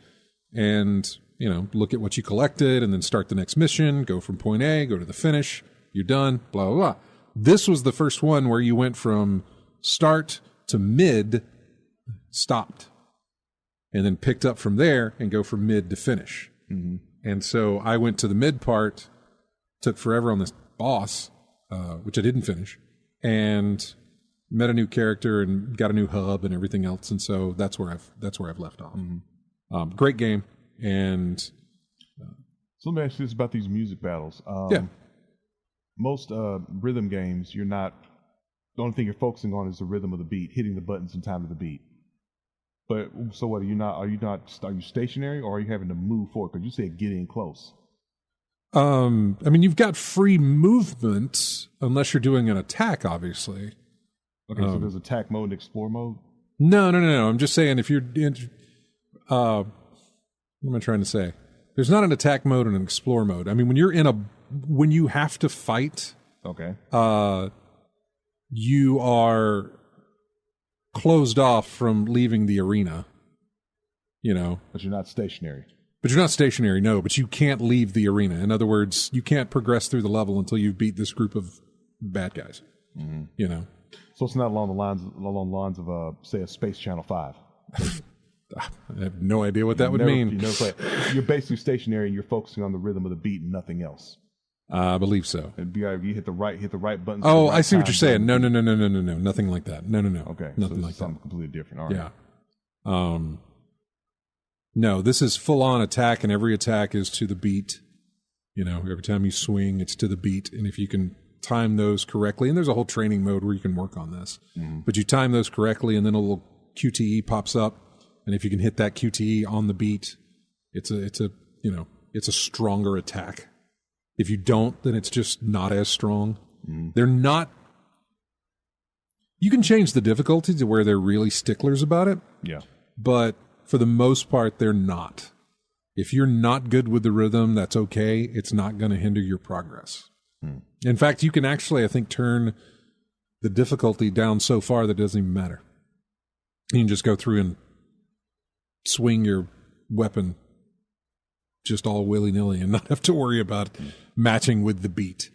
and, look at what you collected and then start the next mission, go from point A, go to the finish, you're done, blah, blah, blah. This was the first one where you went from start to mid, stopped, and then picked up from there and go from mid to finish. And so I went to the mid part, took forever on this boss, which I didn't finish, and met a new character and got a new hub and everything else, and so that's where I've left off. Great game, and so let me ask you this about these music battles. Most rhythm games, the only thing you're focusing on is the rhythm of the beat, hitting the buttons in time to the beat. But so what? Are you stationary, or are you having to move forward? Because you said get in close. You've got free movement unless you're doing an attack, obviously. Okay, so there's attack mode and explore mode? No. I'm just saying if you're what am I trying to say? There's not an attack mode and an explore mode. I mean, when you have to fight, okay, you are closed off from leaving the arena. But you're not stationary. No, but you can't leave the arena. In other words, you can't progress through the level until you've beat this group of bad guys. So it's not along the lines of, say, a Space Channel 5. I have no idea what that would mean. You're basically stationary and you're focusing on the rhythm of the beat and nothing else. I believe so. And you hit the right buttons. Oh, I see what you're saying. No. Nothing like that. No. Okay. Nothing so like something that. Completely different. All right. Yeah. No, this is full on attack, and every attack is to the beat. Every time you swing, it's to the beat. And if you can time those correctly, and there's a whole training mode where you can work on this, but you time those correctly, and then a little QTE pops up, and if you can hit that QTE on the beat, it's a stronger attack. If you don't, then it's just not as strong. They're not. You can change the difficulty to where they're really sticklers about it. Yeah. But for the most part, they're not. If you're not good with the rhythm, that's okay. It's not going to hinder your progress. In fact, you can actually, I think, turn the difficulty down so far that it doesn't even matter. You can just go through and swing your weapon just all willy-nilly and not have to worry about matching with the beat.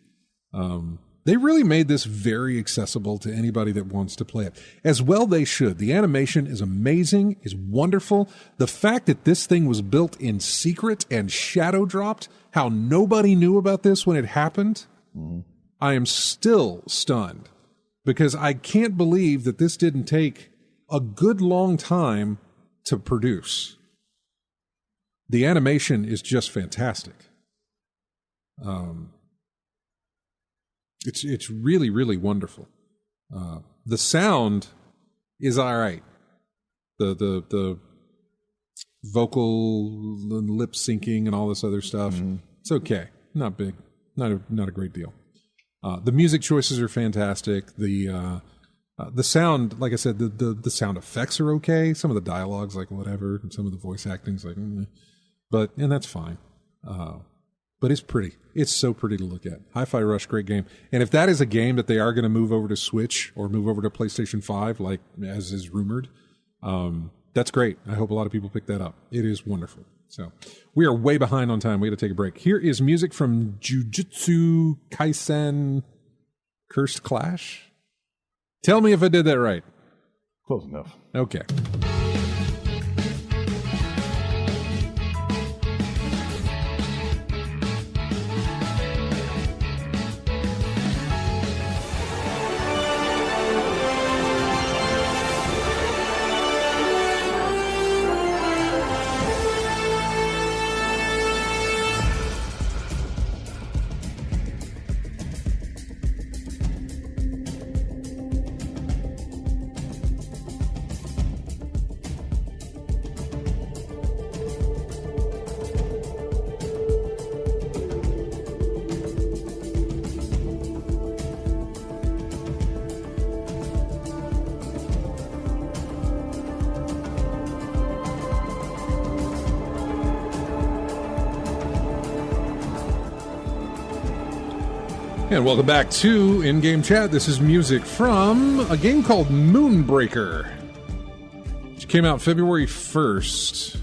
They really made this very accessible to anybody that wants to play it. As well they should. The animation is amazing, is wonderful. The fact that this thing was built in secret and shadow dropped, how nobody knew about this when it happened, I am still stunned. Because I can't believe that this didn't take a good long time to produce. The animation is just fantastic. It's really, really wonderful. The sound is all right. The vocal lip syncing and all this other stuff. It's okay. Not big. Not a great deal. The music choices are fantastic. The sound, like I said, the sound effects are okay. Some of the dialogue's like whatever, and some of the voice acting's like, and that's fine. But it's pretty. It's so pretty to look at. Hi-Fi Rush, great game. And if that is a game that they are going to move over to Switch or move over to PlayStation 5, like as is rumored, that's great. I hope a lot of people pick that up. It is wonderful. So we are way behind on time. We got to take a break. Here is music from Jujutsu Kaisen Cursed Clash. Tell me if I did that right. Close enough. Okay. And welcome back to In-Game Chat. This is music from a game called Moonbreaker, which came out February 1st.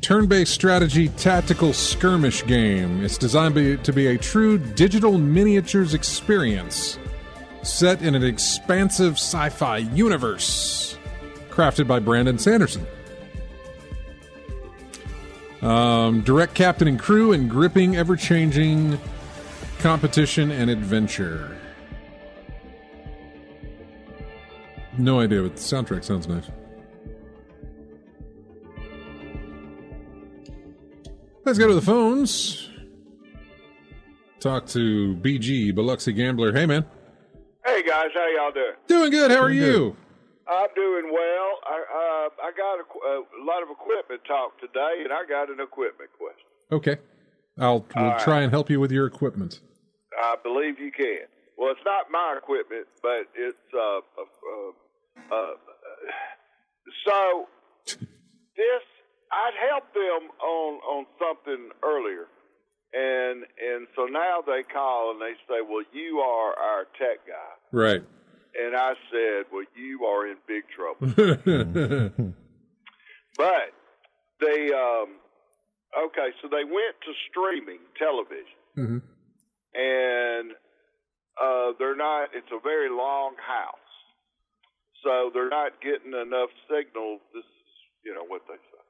Turn-based strategy tactical skirmish game. It's designed to be a true digital miniatures experience set in an expansive sci-fi universe crafted by Brandon Sanderson. Direct captain and crew and gripping, ever-changing competition and adventure. No idea, but the soundtrack sounds nice. Let's go to the phones. Talk to BG, Biloxi Gambler. Hey, man. Hey, guys. How y'all doing? Doing good. How are you? I'm doing well. I got a lot of equipment talk today, and I got an equipment question. Okay. We'll try and help you with your equipment. I believe you can. Well, it's not my equipment, but it's so this I'd helped them on something earlier, and so now they call and they say, "Well, you are our tech guy." Right. And I said, "Well, you are in big trouble." But they, okay, so they went to streaming television, and they're not. It's a very long house, so they're not getting enough signal. This is, what they say.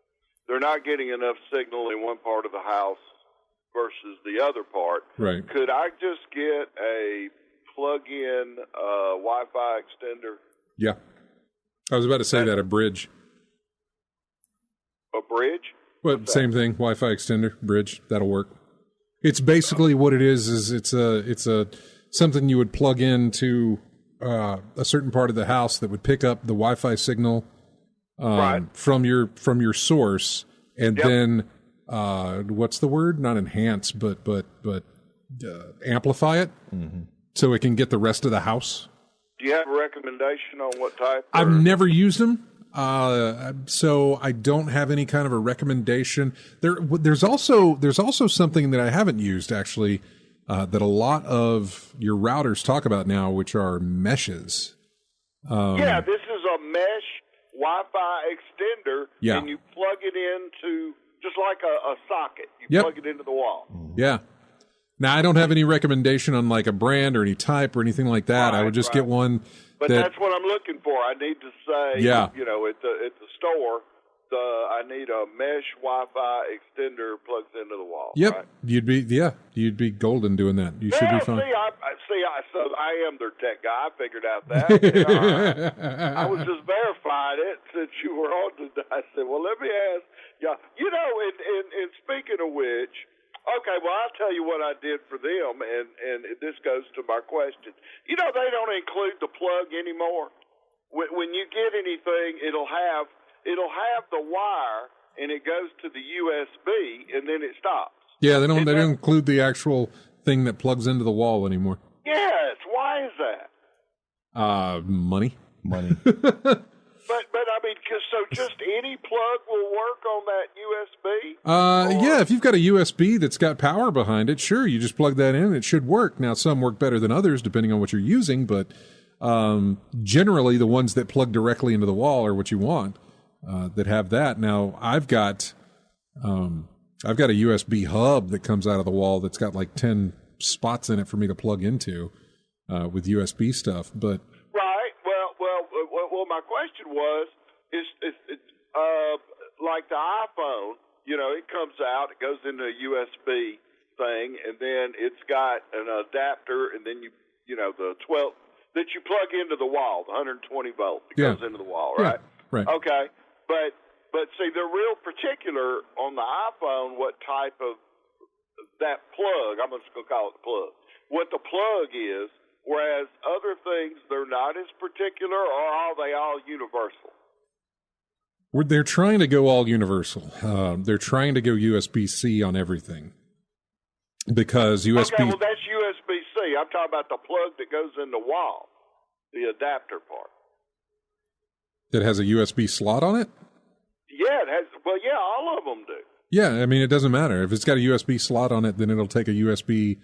They're not getting enough signal in one part of the house versus the other part. Right. Could I just get a plug-in Wi-Fi extender? Yeah. I was about to say that, a bridge. A bridge? Well, same thing, Wi-Fi extender, bridge, that'll work. It's basically what it is it's a something you would plug into a certain part of the house that would pick up the Wi-Fi signal from your source, and then what's the word? Not enhance, but amplify it. So it can get the rest of the house. Do you have a recommendation on what type? I've never used them, so I don't have any kind of a recommendation. There's also something that I haven't used actually that a lot of your routers talk about now, which are meshes. Yeah, this is a mesh Wi-Fi extender, and you plug it into just like a socket. You plug it into the wall. Yeah. Now, I don't have any recommendation on like a brand or any type or anything like that. I would just get one. But that's what I'm looking for. I need to say, at the store, I need a mesh Wi-Fi extender plugs into the wall. Yep, right? you'd be golden doing that. You should be fine. so I am their tech guy. I figured out that. And, I was just verifying it since you were on today. I said, well, let me ask you. You know, and speaking of which, okay, well, I'll tell you what I did for them, and this goes to my question. You know, they don't include the plug anymore. When you get anything, it'll have the wire, and it goes to the USB, and then it stops. Yeah, they don't include the actual thing that plugs into the wall anymore. Yes, why is that? Money. But I mean, just any plug will work on that USB? Yeah, if you've got a USB that's got power behind it, sure, you just plug that in, it should work. Now, some work better than others, depending on what you're using, but generally the ones that plug directly into the wall are what you want, that have that. Now, I've got a USB hub that comes out of the wall that's got like 10 spots in it for me to plug into with USB stuff, but... Right. Well, my question was, is like the iPhone, you know, it comes out, it goes into a USB thing, and then it's got an adapter, and then you know, the 12 that you plug into the wall, the 120 volt that goes into the wall, right? Yeah, right. Okay, but see, they're real particular on the iPhone what type of that plug. I'm just going to call it the plug. What the plug is. Whereas other things, they're not as particular, or are they all universal? They're trying to go all universal. They're trying to go USB-C on everything. Because USB... Okay, well, that's USB-C. I'm talking about the plug that goes in the wall, the adapter part. That has a USB slot on it? Yeah, it has. Well, yeah, all of them do. Yeah, I mean, it doesn't matter. If it's got a USB slot on it, then it'll take a USB...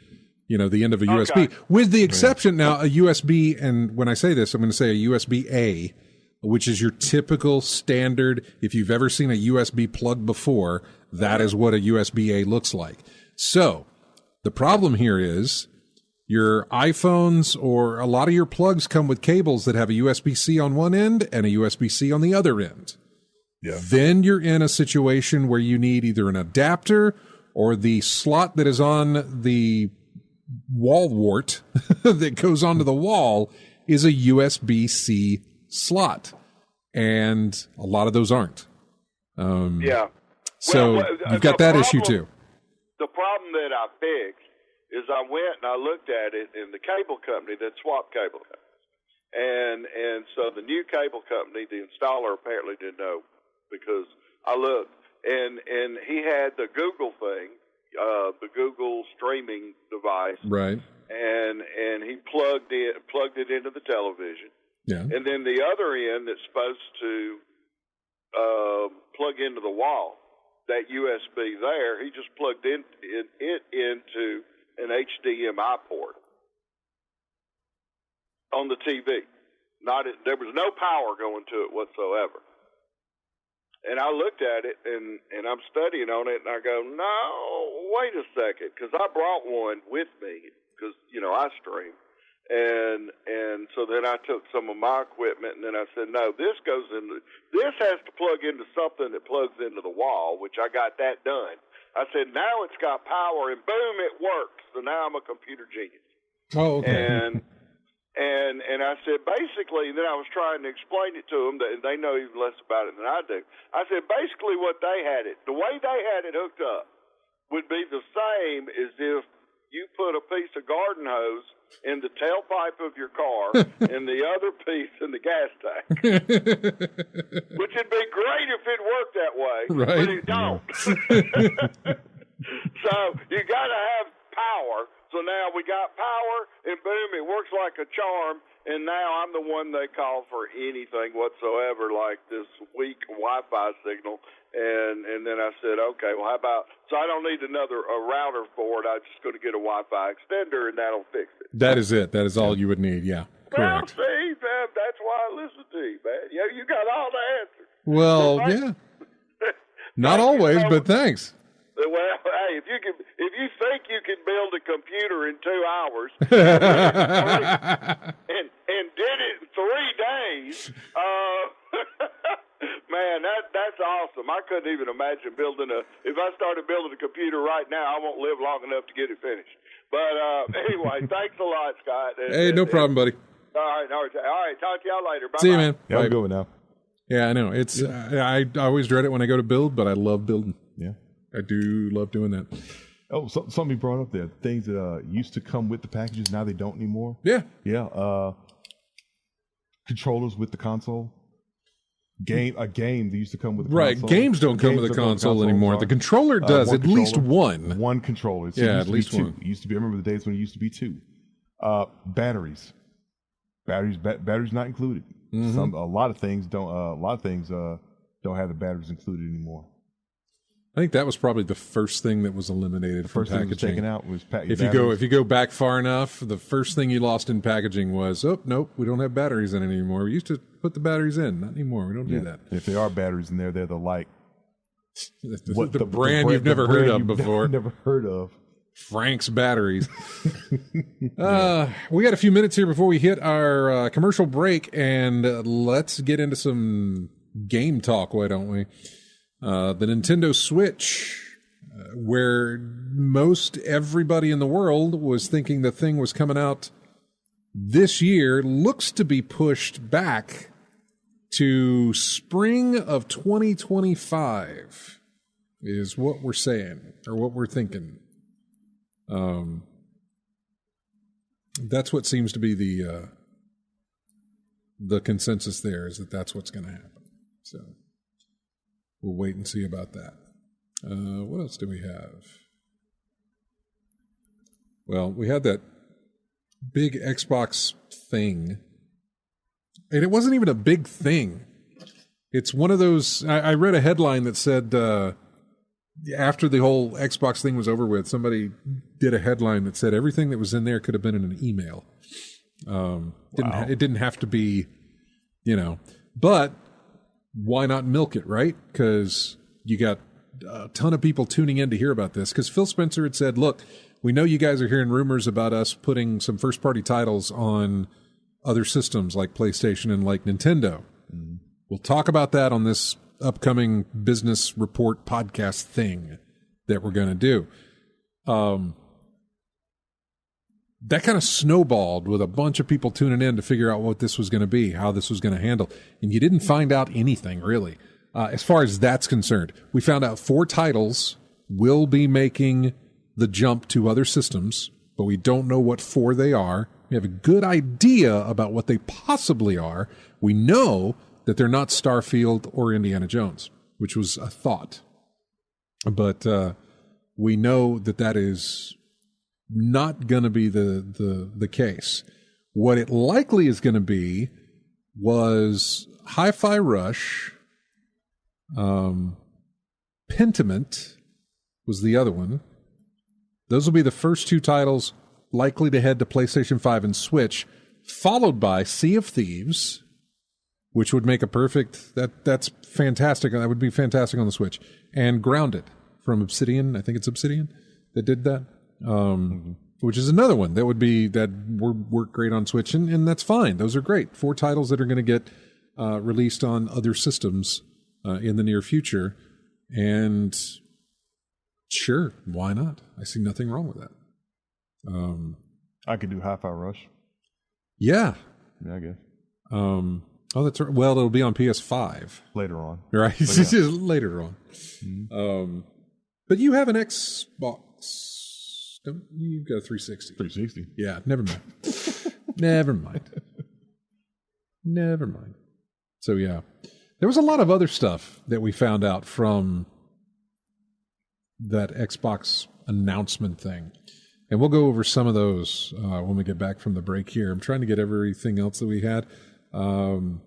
You know, the end of a USB. With the exception now, a USB, and when I say this, I'm going to say a USB-A, which is your typical standard. If you've ever seen a USB plug before, that is what a USB-A looks like. So, the problem here is your iPhones or a lot of your plugs come with cables that have a USB-C on one end and a USB-C on the other end. Yeah. Then you're in a situation where you need either an adapter or the slot that is on the wall wart that goes onto the wall is a USB-C slot, and a lot of those aren't. Yeah. So you've got that issue too. The problem that I fixed is I went and I looked at it in the cable company that swapped cable companies. And so the new cable company, the installer apparently didn't know, because I looked and he had the Google thing, the Google streaming device, right? And he plugged it into the television. Yeah. And then the other end that's supposed to plug into the wall, that USB there, he just plugged it into an HDMI port on the TV. There was no power going to it whatsoever. And I looked at it, and I'm studying on it, and I go, no, wait a second, because I brought one with me, because, you know, I stream. And so then I took some of my equipment, and then I said, no, this has to plug into something that plugs into the wall, which I got that done. I said, now it's got power, and boom, it works. So now I'm a computer genius. Oh, okay. And I said, basically, then I was trying to explain it to them, and they know even less about it than I do. I said, basically what they had it, the way they had it hooked up would be the same as if you put a piece of garden hose in the tailpipe of your car and the other piece in the gas tank. Which would be great if it worked that way, right? But it don't. So you got to have power. So now we got power, and boom, it works like a charm, and now I'm the one they call for anything whatsoever, like this weak Wi-Fi signal. And then I said, okay, well, how about, so I don't need a router for it. I'm just going to get a Wi-Fi extender, and that'll fix it. That is it. That is all you would need, yeah. Correct. Well, see, man, that's why I listen to you, man. Yeah, you got all the answers. Well, yeah. Not always, but thanks. Well, hey, if you think you can build a computer in 2 hours and did it in 3 days, Man, that's awesome. I couldn't even imagine if I started building a computer right now, I won't live long enough to get it finished. But anyway, thanks a lot, Scott. Hey, no problem, buddy. All right. Talk to y'all later. Bye. See you, man. Yeah, I'm going now. Yeah, I know. It's I always dread it when I go to build, but I love building. Yeah, I do love doing that. Oh, something you brought up there. Things that used to come with the packages, now they don't anymore. Yeah. Yeah. Controllers with the console. A game that used to come with the console. Right. Games don't come with the console anymore. The controller does. At least one. One controller. At least one. It used to be. I remember the days when it used to be two. Batteries. Batteries not included. Mm-hmm. A lot of things don't have the batteries included anymore. I think that was probably the first thing that was eliminated from packaging. Thing that was taken out was if you go back far enough, the first thing you lost in packaging was, nope, we don't have batteries in it anymore. We used to put the batteries in, not anymore. We don't do that. If there are batteries in there, they're the brand you've never heard of before. Never heard of. Frank's batteries. We got a few minutes here before we hit our commercial break, and let's get into some game talk. Why don't we? The Nintendo Switch, where most everybody in the world was thinking the thing was coming out this year, looks to be pushed back to spring of 2025, is what we're saying, or what we're thinking. That's what seems to be the consensus there, is that that's what's going to happen. So we'll wait and see about that. What else do we have? Well, we had that big Xbox thing. And it wasn't even a big thing. It's one of those... I read a headline that said... after the whole Xbox thing was over with, somebody did a headline that said everything that was in there could have been in an email. It didn't have to be, but why not milk it, right? Because you got a ton of people tuning in to hear about this. Because Phil Spencer had said, look, we know you guys are hearing rumors about us putting some first-party titles on other systems like PlayStation and like Nintendo. Mm-hmm. We'll talk about that on this upcoming business report podcast thing that we're going to do. That kind of snowballed with a bunch of people tuning in to figure out what this was going to be, how this was going to handle. And you didn't find out anything, really, as far as that's concerned. We found out 4 titles will be making the jump to other systems, but we don't know what 4 they are. We have a good idea about what they possibly are. We know that they're not Starfield or Indiana Jones, which was a thought. But we know that is not going to be the case. What it likely is going to be was Hi-Fi Rush, Pentiment was the other one. Those will be the first 2 titles likely to head to PlayStation 5 and Switch, followed by Sea of Thieves, which would make a perfect... That's fantastic. That would be fantastic on the Switch. And Grounded from Obsidian. I think it's Obsidian that did that. Which is another one that would work great on Switch, and that's fine. Those are great. 4 titles that are going to get released on other systems in the near future. And sure, why not? I see nothing wrong with that. I could do Hi-Fi Rush. Yeah. Yeah, I guess. Oh, that's right. Well, it'll be on PS5 later on, right? Yeah. Later on. Mm-hmm. But you have an Xbox. You've got a 360. 360. Yeah. Never mind. Never mind. So yeah, there was a lot of other stuff that we found out from that Xbox announcement thing. And we'll go over some of those when we get back from the break here. I'm trying to get everything else that we had. Alan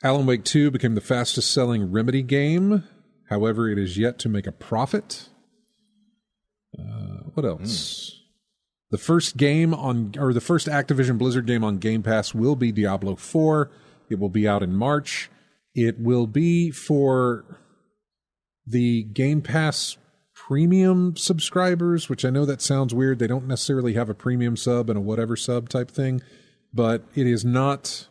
Wake 2 became the fastest selling Remedy game. However, it is yet to make a profit. What else? The first Activision Blizzard game on Game Pass will be Diablo 4. It will be out in March. It will be for the Game Pass premium subscribers, which I know that sounds weird. They don't necessarily have a premium sub and a whatever sub type thing, but it is not...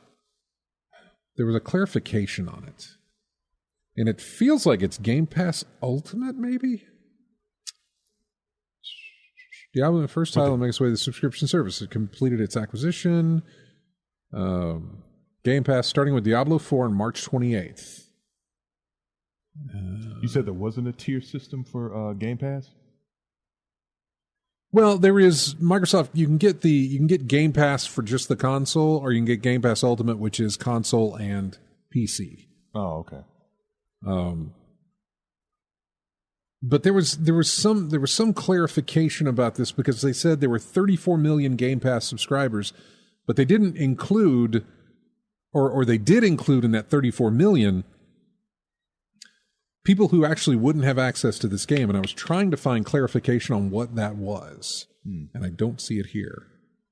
there was a clarification on it. And it feels like it's Game Pass Ultimate, maybe? Diablo, the first title, makes way the subscription service. It completed its acquisition. Game Pass starting with Diablo 4 on March 28th. You said there wasn't a tier system for Game Pass? Well, there is Microsoft. You can get Game Pass for just the console, or you can get Game Pass Ultimate, which is console and PC. Oh, okay. But there was some clarification about this, because they said there were 34 million Game Pass subscribers, but they didn't include, or they did include in that 34 million people who actually wouldn't have access to this game. And I was trying to find clarification on what that was, and I don't see it here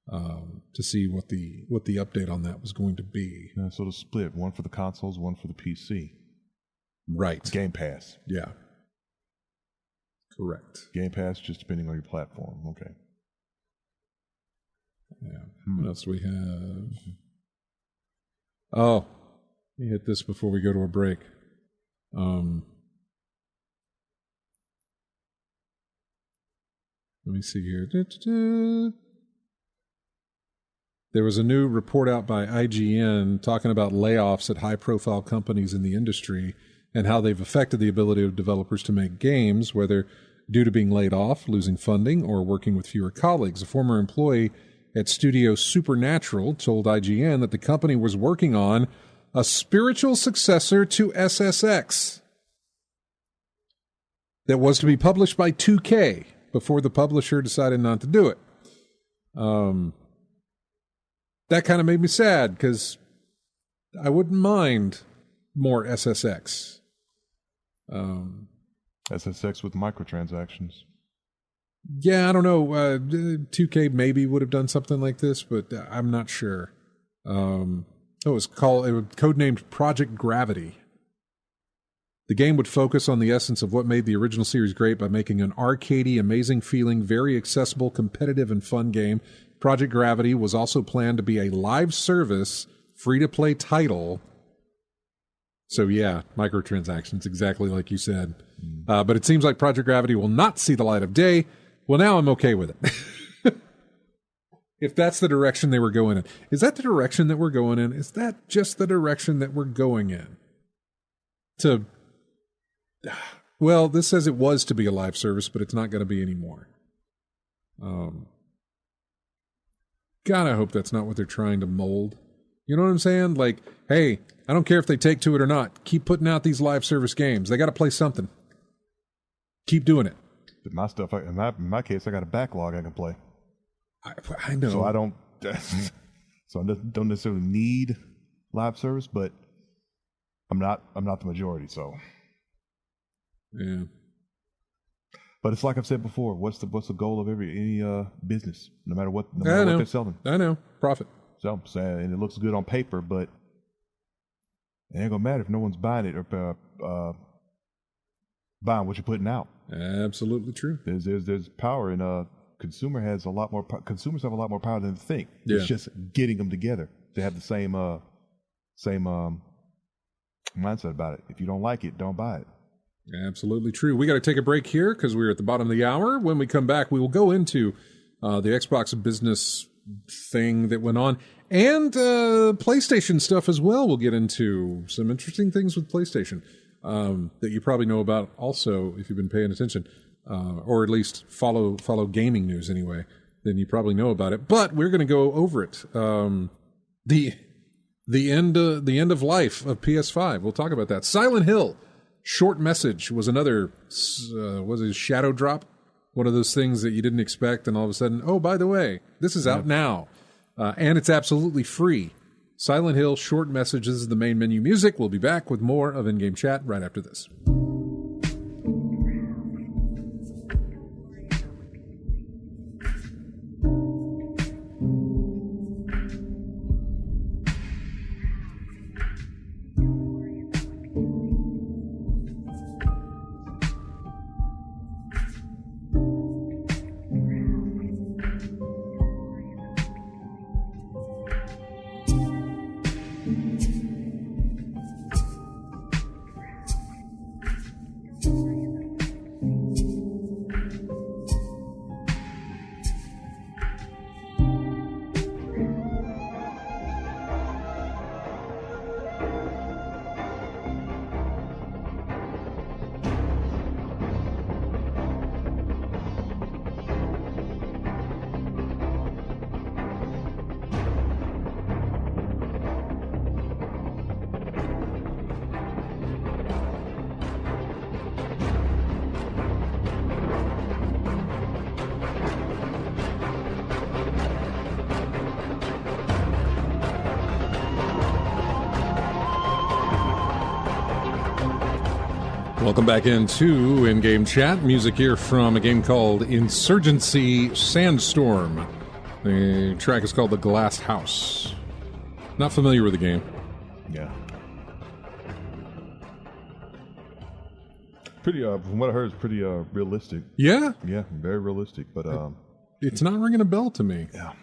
to see what the update on that was going to be. Yeah, so the split, one for the consoles, one for the PC. Right. Game Pass. Yeah. Correct. Game Pass, just depending on your platform. Okay. Yeah. What else do we have? Oh, let me hit this before we go to a break. Let me see here. There was a new report out by IGN talking about layoffs at high-profile companies in the industry and how they've affected the ability of developers to make games, whether due to being laid off, losing funding, or working with fewer colleagues. A former employee at Studio Supernatural told IGN that the company was working on a spiritual successor to SSX that was to be published by 2K before the publisher decided not to do it. That kind of made me sad, because I wouldn't mind more SSX. SSX with microtransactions. Yeah, I don't know. 2K maybe would have done something like this, but I'm not sure. It was codenamed Project Gravity. The game would focus on the essence of what made the original series great by making an arcadey, amazing feeling, very accessible, competitive, and fun game. Project Gravity was also planned to be a live service, free-to-play title. So yeah, microtransactions, exactly like you said. But it seems like Project Gravity will not see the light of day. Well, now I'm okay with it. If that's the direction they were going in. Is that the direction that we're going in? Is that just the direction that we're going in? Well, this says it was to be a live service, but it's not going to be anymore. God, I hope that's not what they're trying to mold. You know what I'm saying? Like, hey, I don't care if they take to it or not. Keep putting out these live service games. They got to play something. Keep doing it. But my stuff, in my case, I got a backlog I can play. I know. So I don't. So I don't necessarily need live service, but I'm not the majority. So yeah. But it's like I've said before. What's the goal of any business? No matter what they're selling. I know. Profit. So I'm saying, and it looks good on paper, but it ain't gonna matter if no one's buying it or buying what you're putting out. Absolutely true. There's power in consumers have a lot more power than they think. Yeah. It's just getting them together to have the same mindset about it. If you don't like it, don't buy it. Absolutely true. We got to take a break here because we're at the bottom of the hour. When we come back, we will go into the Xbox business thing that went on and PlayStation stuff as well. We'll get into some interesting things with PlayStation that you probably know about also if you've been paying attention, or at least follow gaming news anyway. Then you probably know about it. But we're going to go over it. The end of life of PS5. We'll talk about that. Silent Hill. Short Message was another, was it Shadow Drop? One of those things that you didn't expect, and all of a sudden, oh, by the way, this is out now. And it's absolutely free. Silent Hill, Short Message. This is the main menu music. We'll be back with more of In-Game Chat right after this. Welcome back into in-game chat. Music here from a game called Insurgency Sandstorm. The track is called The Glass House. Not familiar with the game. Yeah. Pretty, from what I heard, it's pretty realistic. Yeah? Yeah, very realistic. But it's not ringing a bell to me. Yeah.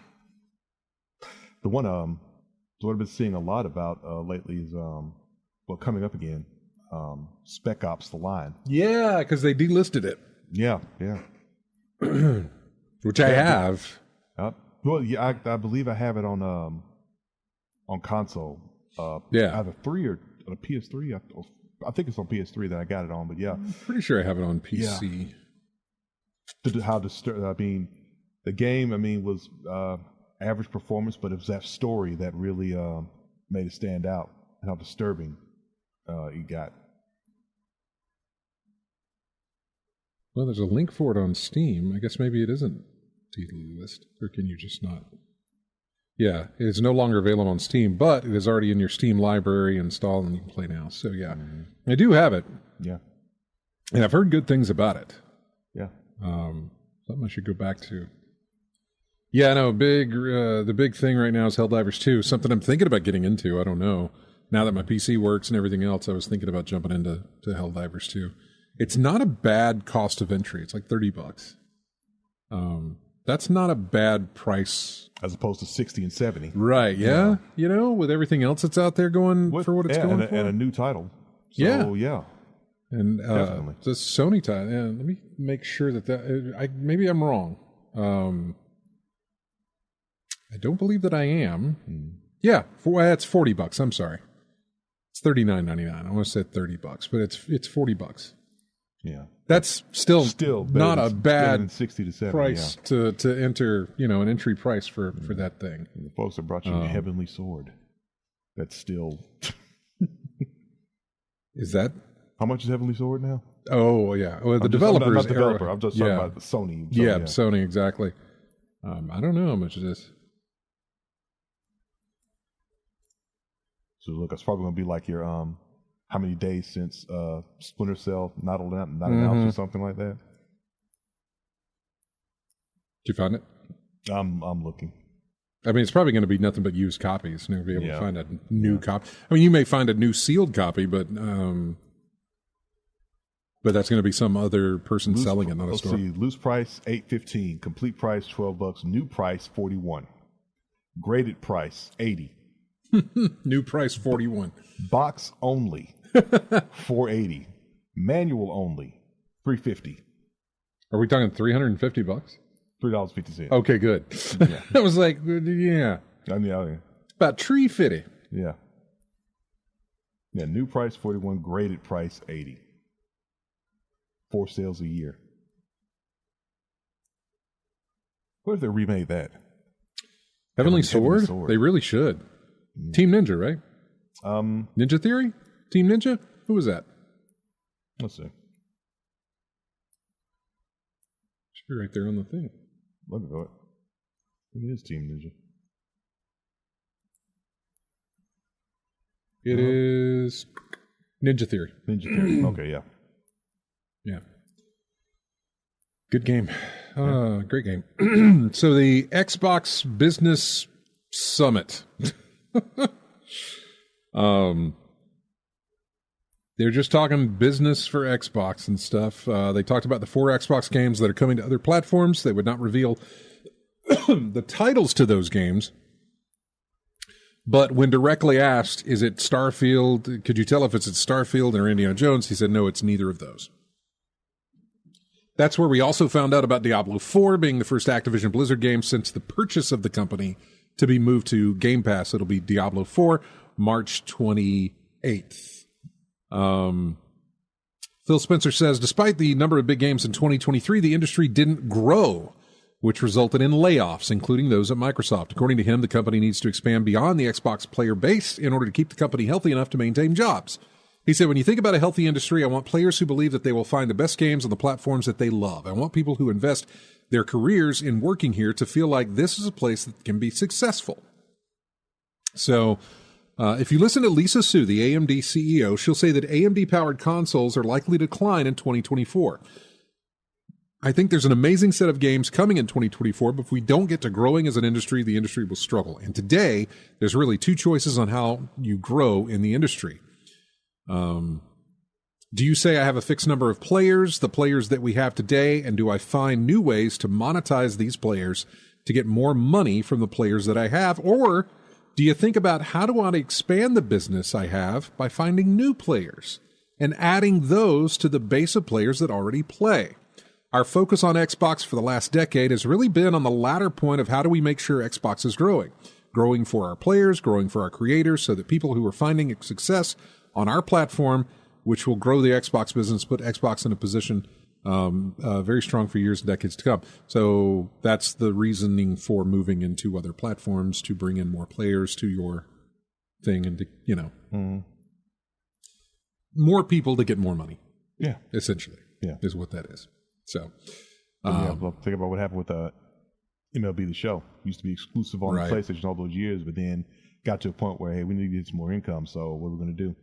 The one what I've been seeing a lot about lately is coming up again. Spec Ops: The Line. Yeah, because they delisted it. Yeah, yeah. Which I have. Well, yeah, I believe I have it on console. Either 3 or on a PS3. I think it's on PS3 that I got it on, but yeah. I'm pretty sure I have it on PC. Yeah. The game, was average performance, but it was that story that really made it stand out, and how disturbing it got. Well, there's a link for it on Steam. I guess maybe it isn't delisted, or can you just not? Yeah, it is no longer available on Steam, but it is already in your Steam library installed, and you can play now. So yeah, I do have it. Yeah, and I've heard good things about it. Yeah, something I should go back to. Yeah, no, the big thing right now is Helldivers 2. Something I'm thinking about getting into. I don't know. Now that my PC works and everything else, I was thinking about jumping into Helldivers 2. It's not a bad cost of entry. It's like $30. That's not a bad price. As opposed to 60 and 70. Right, yeah. You know, with everything else that's out there going for what it's going for. And a new title. So, yeah. And definitely. The Sony title. Yeah, let me make sure that maybe I'm wrong. I don't believe that I am. Yeah, it's $40. I'm sorry. It's $39.99. I want to say $30, but it's $40. Yeah, that's still not a bad 60 to 70 price to enter. An entry price for that thing. And the folks that brought you a heavenly sword. That's still. Is that how much is Heavenly Sword now? Oh yeah, well the developers. I'm not the developer. I'm just talking about Sony. Sony exactly. I don't know how much it is. So look, it's probably gonna be like your how many days since Splinter Cell not announced or something like that. Did you find it? I'm looking. I mean, it's probably going to be nothing but used copies. You're going to be able to find a new copy. I mean, you may find a new sealed copy, but that's going to be some other person selling it, not a store. Let's see. Loose price $8.15, complete price $12, new price $41, graded price $80. New price $41. Box only $480. Manual only $350. Are we talking $350? $3.50. Okay, good. Yeah. I was like, yeah. About $350. Yeah. Yeah, new price $41, graded price $80. 4 sales a year. What if they remade that? Heavenly Sword? They really should. Team Ninja, right? Ninja Theory? Team Ninja? Who was that? Let's see. Should be right there on the thing. Let me go. It is Team Ninja. It is Ninja Theory. Ninja Theory. Okay, yeah. Yeah. Good game. Great game. So the Xbox Business Summit. They're just talking business for Xbox and stuff. They talked about the 4 Xbox games that are coming to other platforms. They would not reveal the titles to those games. But when directly asked, is it Starfield? Could you tell if it's Starfield or Indiana Jones? He said, no, it's neither of those. That's where we also found out about Diablo 4 being the first Activision Blizzard game since the purchase of the company to be moved to Game Pass. It'll be Diablo 4, March 28th. Phil Spencer says, despite the number of big games in 2023, the industry didn't grow, which resulted in layoffs, including those at Microsoft. According to him, the company needs to expand beyond the Xbox player base in order to keep the company healthy enough to maintain jobs. He said, when you think about a healthy industry, I want players who believe that they will find the best games on the platforms that they love. I want people who invest their careers in working here to feel like this is a place that can be successful. So If you listen to Lisa Su, the AMD CEO, she'll say that AMD-powered consoles are likely to decline in 2024. I think there's an amazing set of games coming in 2024, but if we don't get to growing as an industry, the industry will struggle. And today, there's really two choices on how you grow in the industry. Do you say I have a fixed number of players, the players that we have today, and do I find new ways to monetize these players to get more money from the players that I have? Or do you think about how do I expand the business I have by finding new players and adding those to the base of players that already play? Our focus on Xbox for the last decade has really been on the latter point of how do we make sure Xbox is growing for our players, growing for our creators, so that people who are finding success on our platform, which will grow the Xbox business, put Xbox in a position very strong for years and decades to come. So that's the reasoning for moving into other platforms, to bring in more players to your thing and to, more people to get more money. Yeah. Essentially. Yeah. Is what that is. So. Well, think about what happened with MLB The Show. It used to be exclusive on PlayStation all those years, but then got to a point where, hey, we need to get some more income. So what are we going to do?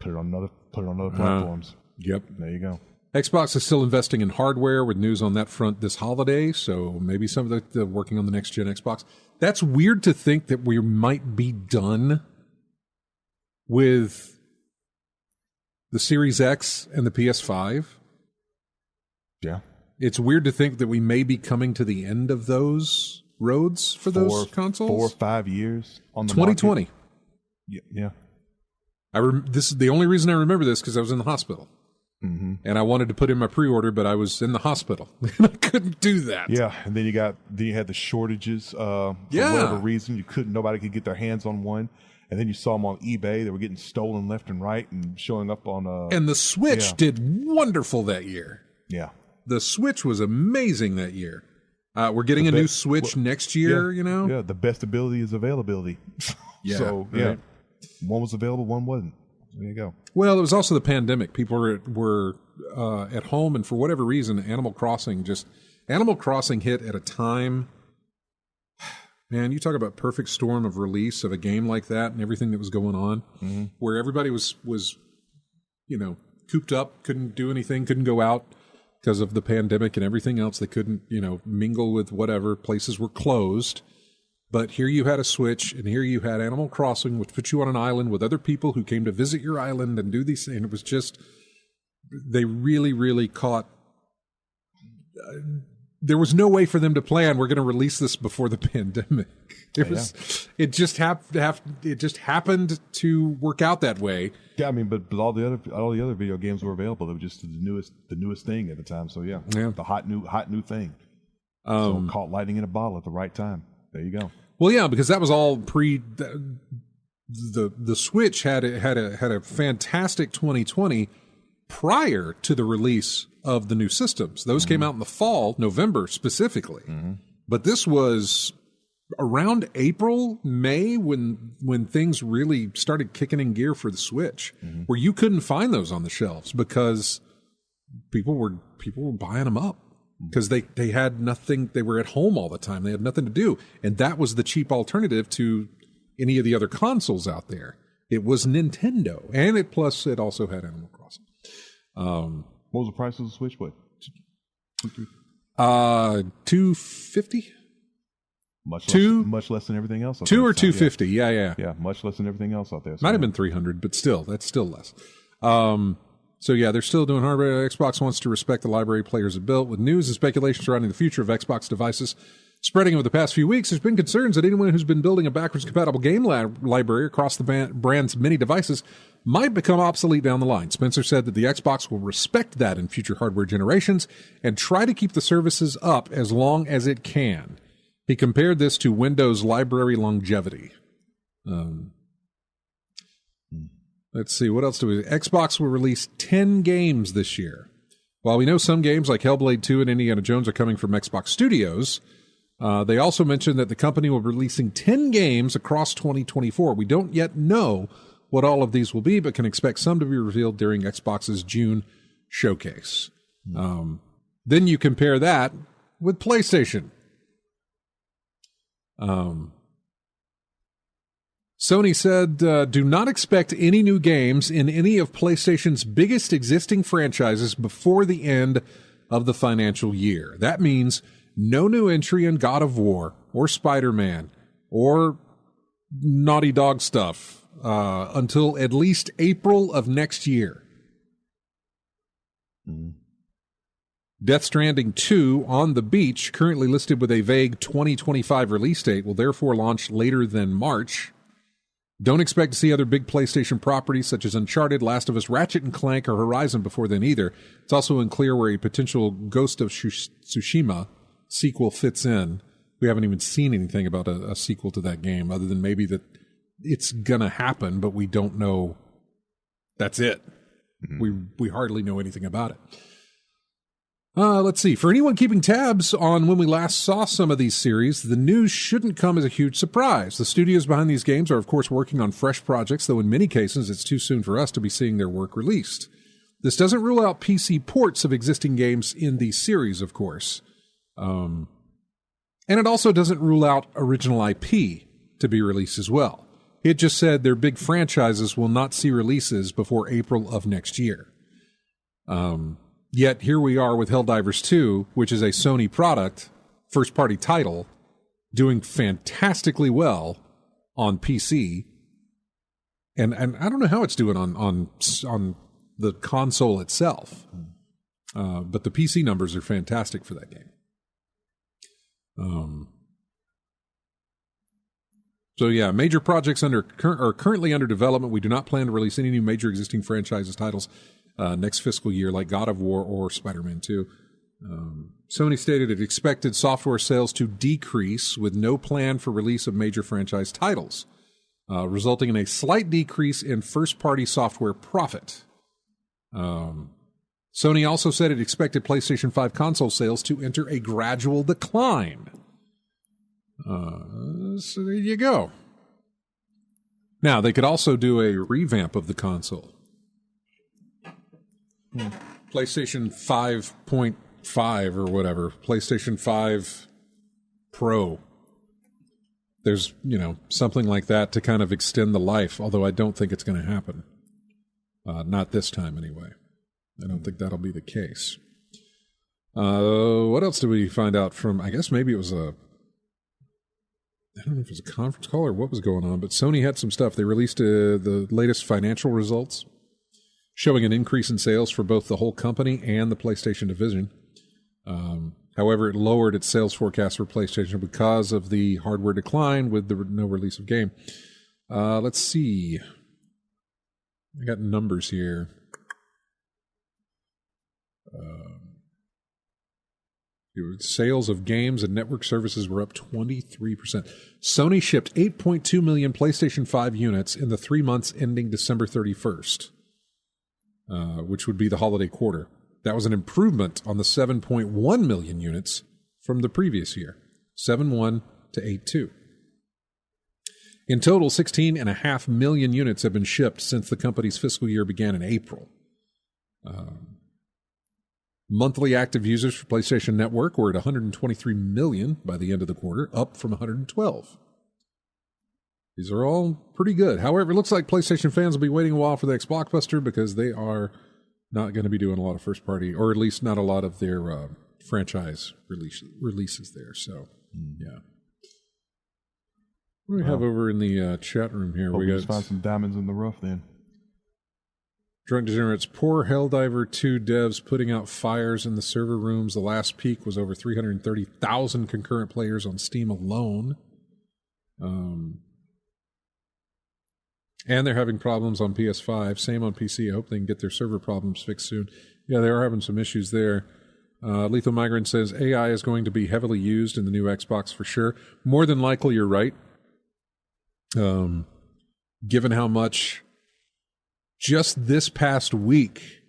Put it on other platforms. Yep. There you go. Xbox is still investing in hardware with news on that front this holiday, so maybe some of the working on the next-gen Xbox. That's weird to think that we might be done with the Series X and the PS5. Yeah. It's weird to think that we may be coming to the end of those roads for those consoles. 4 or 5 years on the 2020. Market. Yeah. This is the only reason I remember this, because I was in the hospital. Mm-hmm. And I wanted to put in my pre-order, but I was in the hospital and I couldn't do that. Yeah, and then you had the shortages for whatever reason. Nobody could get their hands on one. And then you saw them on eBay. They were getting stolen left and right and showing up on And the Switch did wonderful that year. Yeah. The Switch was amazing that year. We're getting a new Switch next year, Yeah, the best ability is availability. Right. One was available, one wasn't. There you go. Well, it was also the pandemic. People were at home, and for whatever reason, Animal Crossing hit at a time. Man, you talk about perfect storm of release of a game like that and everything that was going on, where everybody was cooped up, couldn't do anything, couldn't go out because of the pandemic and everything else. They couldn't, mingle with whatever. Places were closed. But here you had a Switch, and here you had Animal Crossing, which put you on an island with other people who came to visit your island and do these things. And it was just, they really, really caught. There was no way for them to plan, we're going to release this before the pandemic. It just happened to work out that way. Yeah, I mean, but all the other video games were available. They were just the newest thing at the time. So yeah. The hot new thing. So caught lightning in a bottle at the right time. There you go. Well, yeah, because that was all the Switch had a fantastic 2020 prior to the release of the new systems. Those came out in the fall, November specifically. But this was around April, May when things really started kicking in gear for the Switch, where you couldn't find those on the shelves because people were buying them up. Because they had nothing, they were at home all the time. They had nothing to do. And that was the cheap alternative to any of the other consoles out there. It was Nintendo. And it also had Animal Crossing. What was the price of the Switch? What? $250? Much less than everything else. $2 or $250, yeah. Yeah, much less than everything else out there. So Might have been $300, but still, that's still less. So yeah, they're still doing hardware. Xbox wants to respect the library players have built. With news and speculation surrounding the future of Xbox devices spreading over the past few weeks, there's been concerns that anyone who's been building a backwards compatible game library across the brand's many devices might become obsolete down the line. Spencer said that the Xbox will respect that in future hardware generations and try to keep the services up as long as it can. He compared this to Windows library longevity. Let's see, what else do we... Xbox will release 10 games this year. While we know some games like Hellblade 2 and Indiana Jones are coming from Xbox Studios, they also mentioned that the company will be releasing 10 games across 2024. We don't yet know what all of these will be, but can expect some to be revealed during Xbox's June showcase. Then you compare that with PlayStation. Sony said, do not expect any new games in any of PlayStation's biggest existing franchises before the end of the financial year. That means no new entry in God of War or Spider-Man or Naughty Dog stuff until at least April of next year. Death Stranding 2 on the Beach, currently listed with a vague 2025 release date, will therefore launch later than March. Don't expect to see other big PlayStation properties such as Uncharted, Last of Us, Ratchet & Clank, or Horizon before then either. It's also unclear where a potential Ghost of Tsushima sequel fits in. We haven't even seen anything about a sequel to that game, other than maybe that it's going to happen, but we don't know. That's it. We hardly know anything about it. Let's see. For anyone keeping tabs on when we last saw some of these series, the news shouldn't come as a huge surprise. The studios behind these games are, of course, working on fresh projects, though in many cases it's too soon for us to be seeing their work released. This doesn't rule out PC ports of existing games in these series, of course. And it also doesn't rule out original IP to be released as well. It just said their big franchises will not see releases before April of next year. Yet here we are with Helldivers 2, which is a Sony product, first-party title, doing fantastically well on PC. And I don't know how it's doing on the console itself. But the PC numbers are fantastic for that game. So yeah, major projects are currently under development. We do not plan to release any new major existing franchises titles next fiscal year, like God of War or Spider-Man 2. Sony stated it expected software sales to decrease with no plan for release of major franchise titles, resulting in a slight decrease in first-party software profit. Sony also said it expected PlayStation 5 console sales to enter a gradual decline. So there you go. Now, they could also do a revamp of the console. PlayStation 5.5 or whatever. PlayStation 5 Pro. There's, something like that to kind of extend the life, although I don't think it's going to happen. Not this time, anyway. I don't think that'll be the case. What else did we find out from, I guess maybe it was I don't know if it was a conference call or what was going on, but Sony had some stuff. They released the latest financial results, showing an increase in sales for both the whole company and the PlayStation division. However, it lowered its sales forecast for PlayStation because of the hardware decline with the no release of game. Let's see. I got numbers here. Sales of games and network services were up 23%. Sony shipped 8.2 million PlayStation 5 units in the 3 months ending December 31st, which would be the holiday quarter. That was an improvement on the 7.1 million units from the previous year, 7.1 to 8.2. In total, 16.5 million units have been shipped since the company's fiscal year began in April. Monthly active users for PlayStation Network were at 123 million by the end of the quarter, up from 112. These are all pretty good. However, it looks like PlayStation fans will be waiting a while for the Xboxbuster because they are not going to be doing a lot of first-party, or at least not a lot of their franchise releases there. So, yeah. What do we have over in the chat room here? We got find some diamonds in the rough then. Drunk Degenerates, poor Helldiver 2 devs putting out fires in the server rooms. The last peak was over 330,000 concurrent players on Steam alone. And they're having problems on PS5. Same on PC. I hope they can get their server problems fixed soon. Yeah, they are having some issues there. Lethal Migrant says AI is going to be heavily used in the new Xbox for sure. More than likely, you're right. Given how much... Just this past week,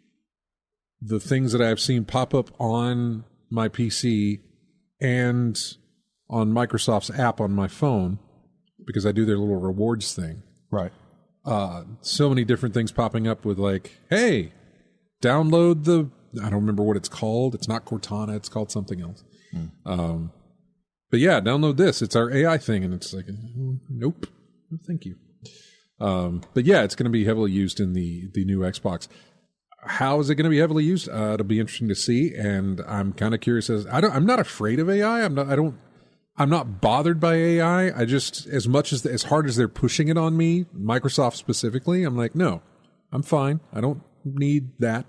the things that I've seen pop up on my PC and on Microsoft's app on my phone, because I do their little rewards thing. Right. So many different things popping up with like, hey, download I don't remember what it's called. It's not Cortana. It's called something else. But yeah, download this. It's our AI thing. And it's like, nope. No, thank you. But yeah, it's going to be heavily used in the new Xbox. How is it going to be heavily used? It'll be interesting to see, and I'm kind of curious. I'm not afraid of AI. I'm not bothered by AI. I just, as hard as they're pushing it on me, Microsoft specifically, I'm like, no, I'm fine. I don't need that.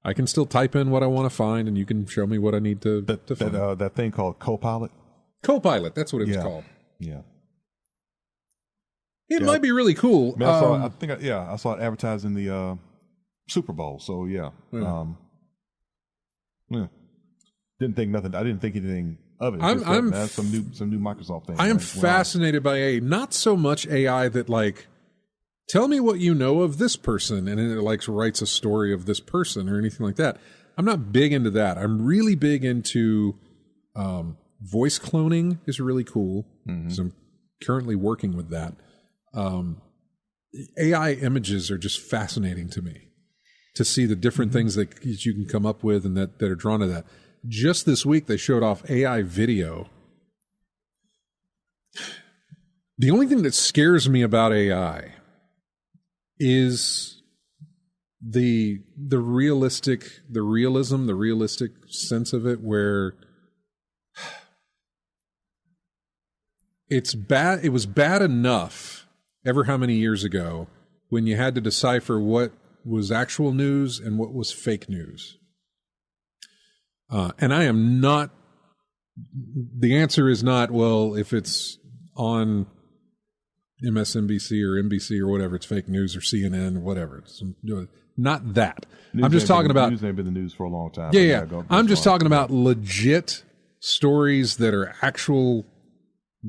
I can still type in what I want to find, and you can show me what I need to find. That thing called Copilot? Copilot, that's what it's called. Yeah. It might be really cool. I saw it advertised in the Super Bowl. So yeah. Didn't think nothing. I didn't think anything of it. That's some new Microsoft thing. I am fascinated by AI. Not so much AI that like, tell me what you know of this person, and then it like writes a story of this person or anything like that. I'm not big into that. I'm really big into voice cloning is really cool. So I'm currently working with that. AI images are just fascinating to me, to see the different things that you can come up with and that are drawn to that. Just this week, they showed off AI video. The only thing that scares me about AI is the realistic sense of it, where it's bad. It was bad enough ever how many years ago when you had to decipher what was actual news and what was fake news. And I am not, the answer is not, well, if it's on MSNBC or NBC or whatever, it's fake news, or CNN or whatever. It's not that. I'm just talking about... News ain't been the news for a long time. Yeah. I'm just talking about legit stories that are actual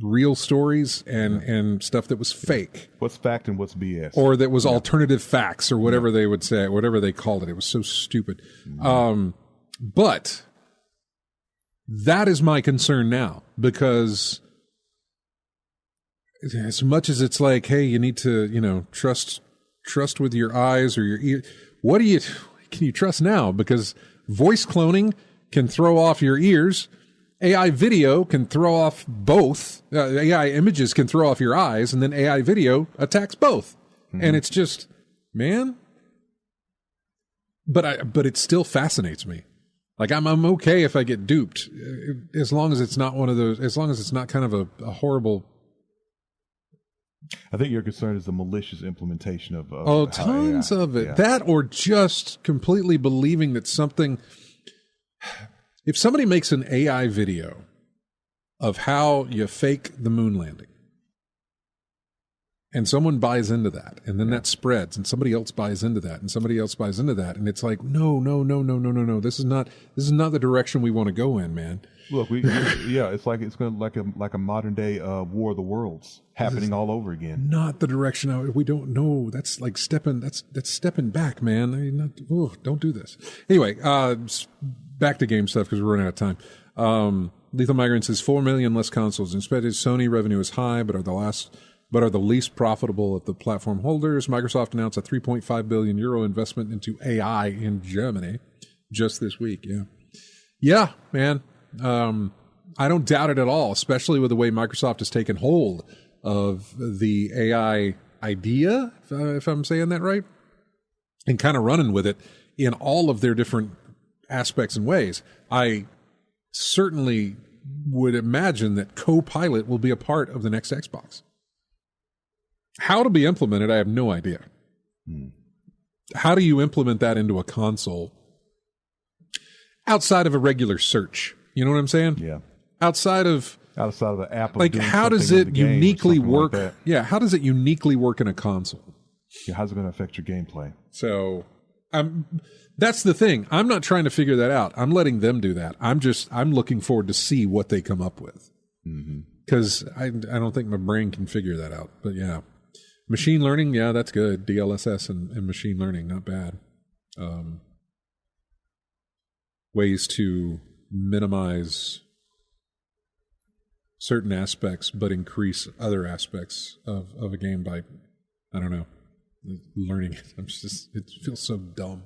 real stories and stuff that was fake. What's fact and what's BS? Or that was alternative facts or whatever they would say, whatever they called it. It was so stupid. But that is my concern now, because as much as it's like, hey, you need to, trust with your eyes or your ear. Can you trust now? Because voice cloning can throw off your ears. AI video can throw off both. AI images can throw off your eyes, and then AI video attacks both. And it's just, man. But it still fascinates me. Like I'm okay if I get duped, as long as it's not one of those. As long as it's not kind of a horrible. I think your concern is the malicious implementation of tons AI. of it. Yeah. That, or just completely believing that something. If somebody makes an AI video of how you fake the moon landing, and someone buys into that, and then that spreads, and somebody else buys into that, and somebody else buys into that, and it's like, no. This is not the direction we want to go in, man. Look, it's going to like a modern day War of the Worlds happening all over again. Not the direction we don't know. That's like stepping. That's stepping back, man. I mean, don't do this. Anyway, back to game stuff because we're running out of time. Lethal Migrant says 4 million less consoles expected. Sony revenue is high, but are the least profitable of the platform holders. Microsoft announced a 3.5 billion euro investment into AI in Germany just this week. Yeah, man. I don't doubt it at all, especially with the way Microsoft has taken hold of the AI idea, if I'm saying that right, and kind of running with it in all of their different aspects and ways. I certainly would imagine that Copilot will be a part of the next Xbox. How to be implemented, I have no idea. How do you implement that into a console outside of a regular search? You know what I'm saying? Yeah. Outside of the app. Like, how does it uniquely work? Like how does it uniquely work in a console? Yeah, how's it going to affect your gameplay? So, that's the thing. I'm not trying to figure that out. I'm letting them do that. I'm looking forward to see what they come up with. Because I don't think my brain can figure that out. But yeah. Machine learning, yeah, that's good. DLSS and machine learning, not bad. Ways to minimize certain aspects but increase other aspects of a game by, I don't know, learning it. It feels so dumb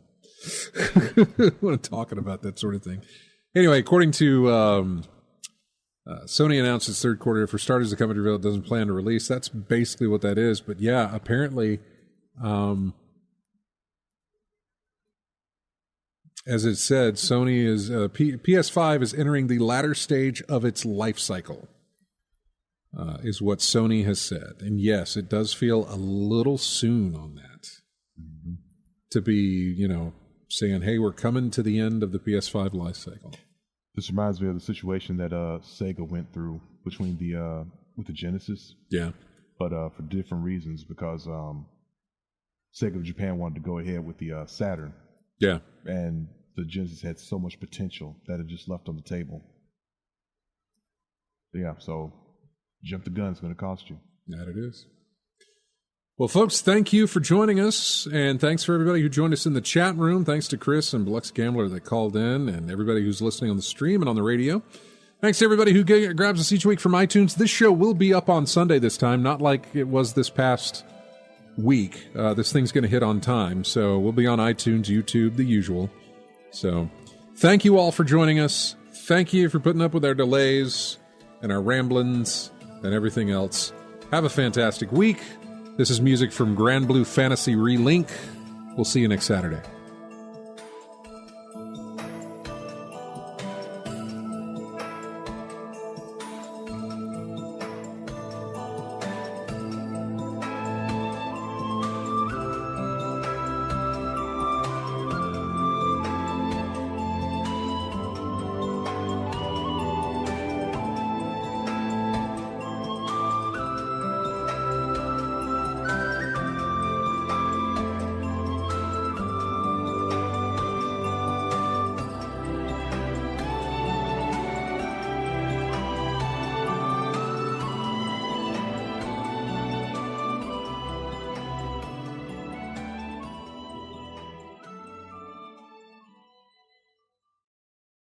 when I'm talking about that sort of thing. Anyway, according to Sony announced its third quarter. For starters, the company revealed it doesn't plan to release. That's basically what that is. But yeah, apparently, as it said, Sony is PS5 is entering the latter stage of its life cycle, is what Sony has said. And yes, it does feel a little soon on that to be, saying, hey, we're coming to the end of the PS5 life cycle. This reminds me of the situation that Sega went through between with the Genesis. Yeah. But for different reasons, because Sega of Japan wanted to go ahead with the Saturn. Yeah. And the Genesis had so much potential that it just left on the table. Yeah, so jump the gun is going to cost you. That it is. Well, folks, thank you for joining us, and thanks for everybody who joined us in the chat room. Thanks to Chris and Biloxi Gambler that called in, and everybody who's listening on the stream and on the radio. Thanks to everybody who grabs us each week from iTunes. This show will be up on Sunday this time, not like it was this past week. This thing's going to hit on time, so we'll be on iTunes, YouTube, the usual. So thank you all for joining us. Thank you for putting up with our delays and our ramblings and everything else. Have a fantastic week. This is music from Grand Blue Fantasy Relink. We'll see you next Saturday.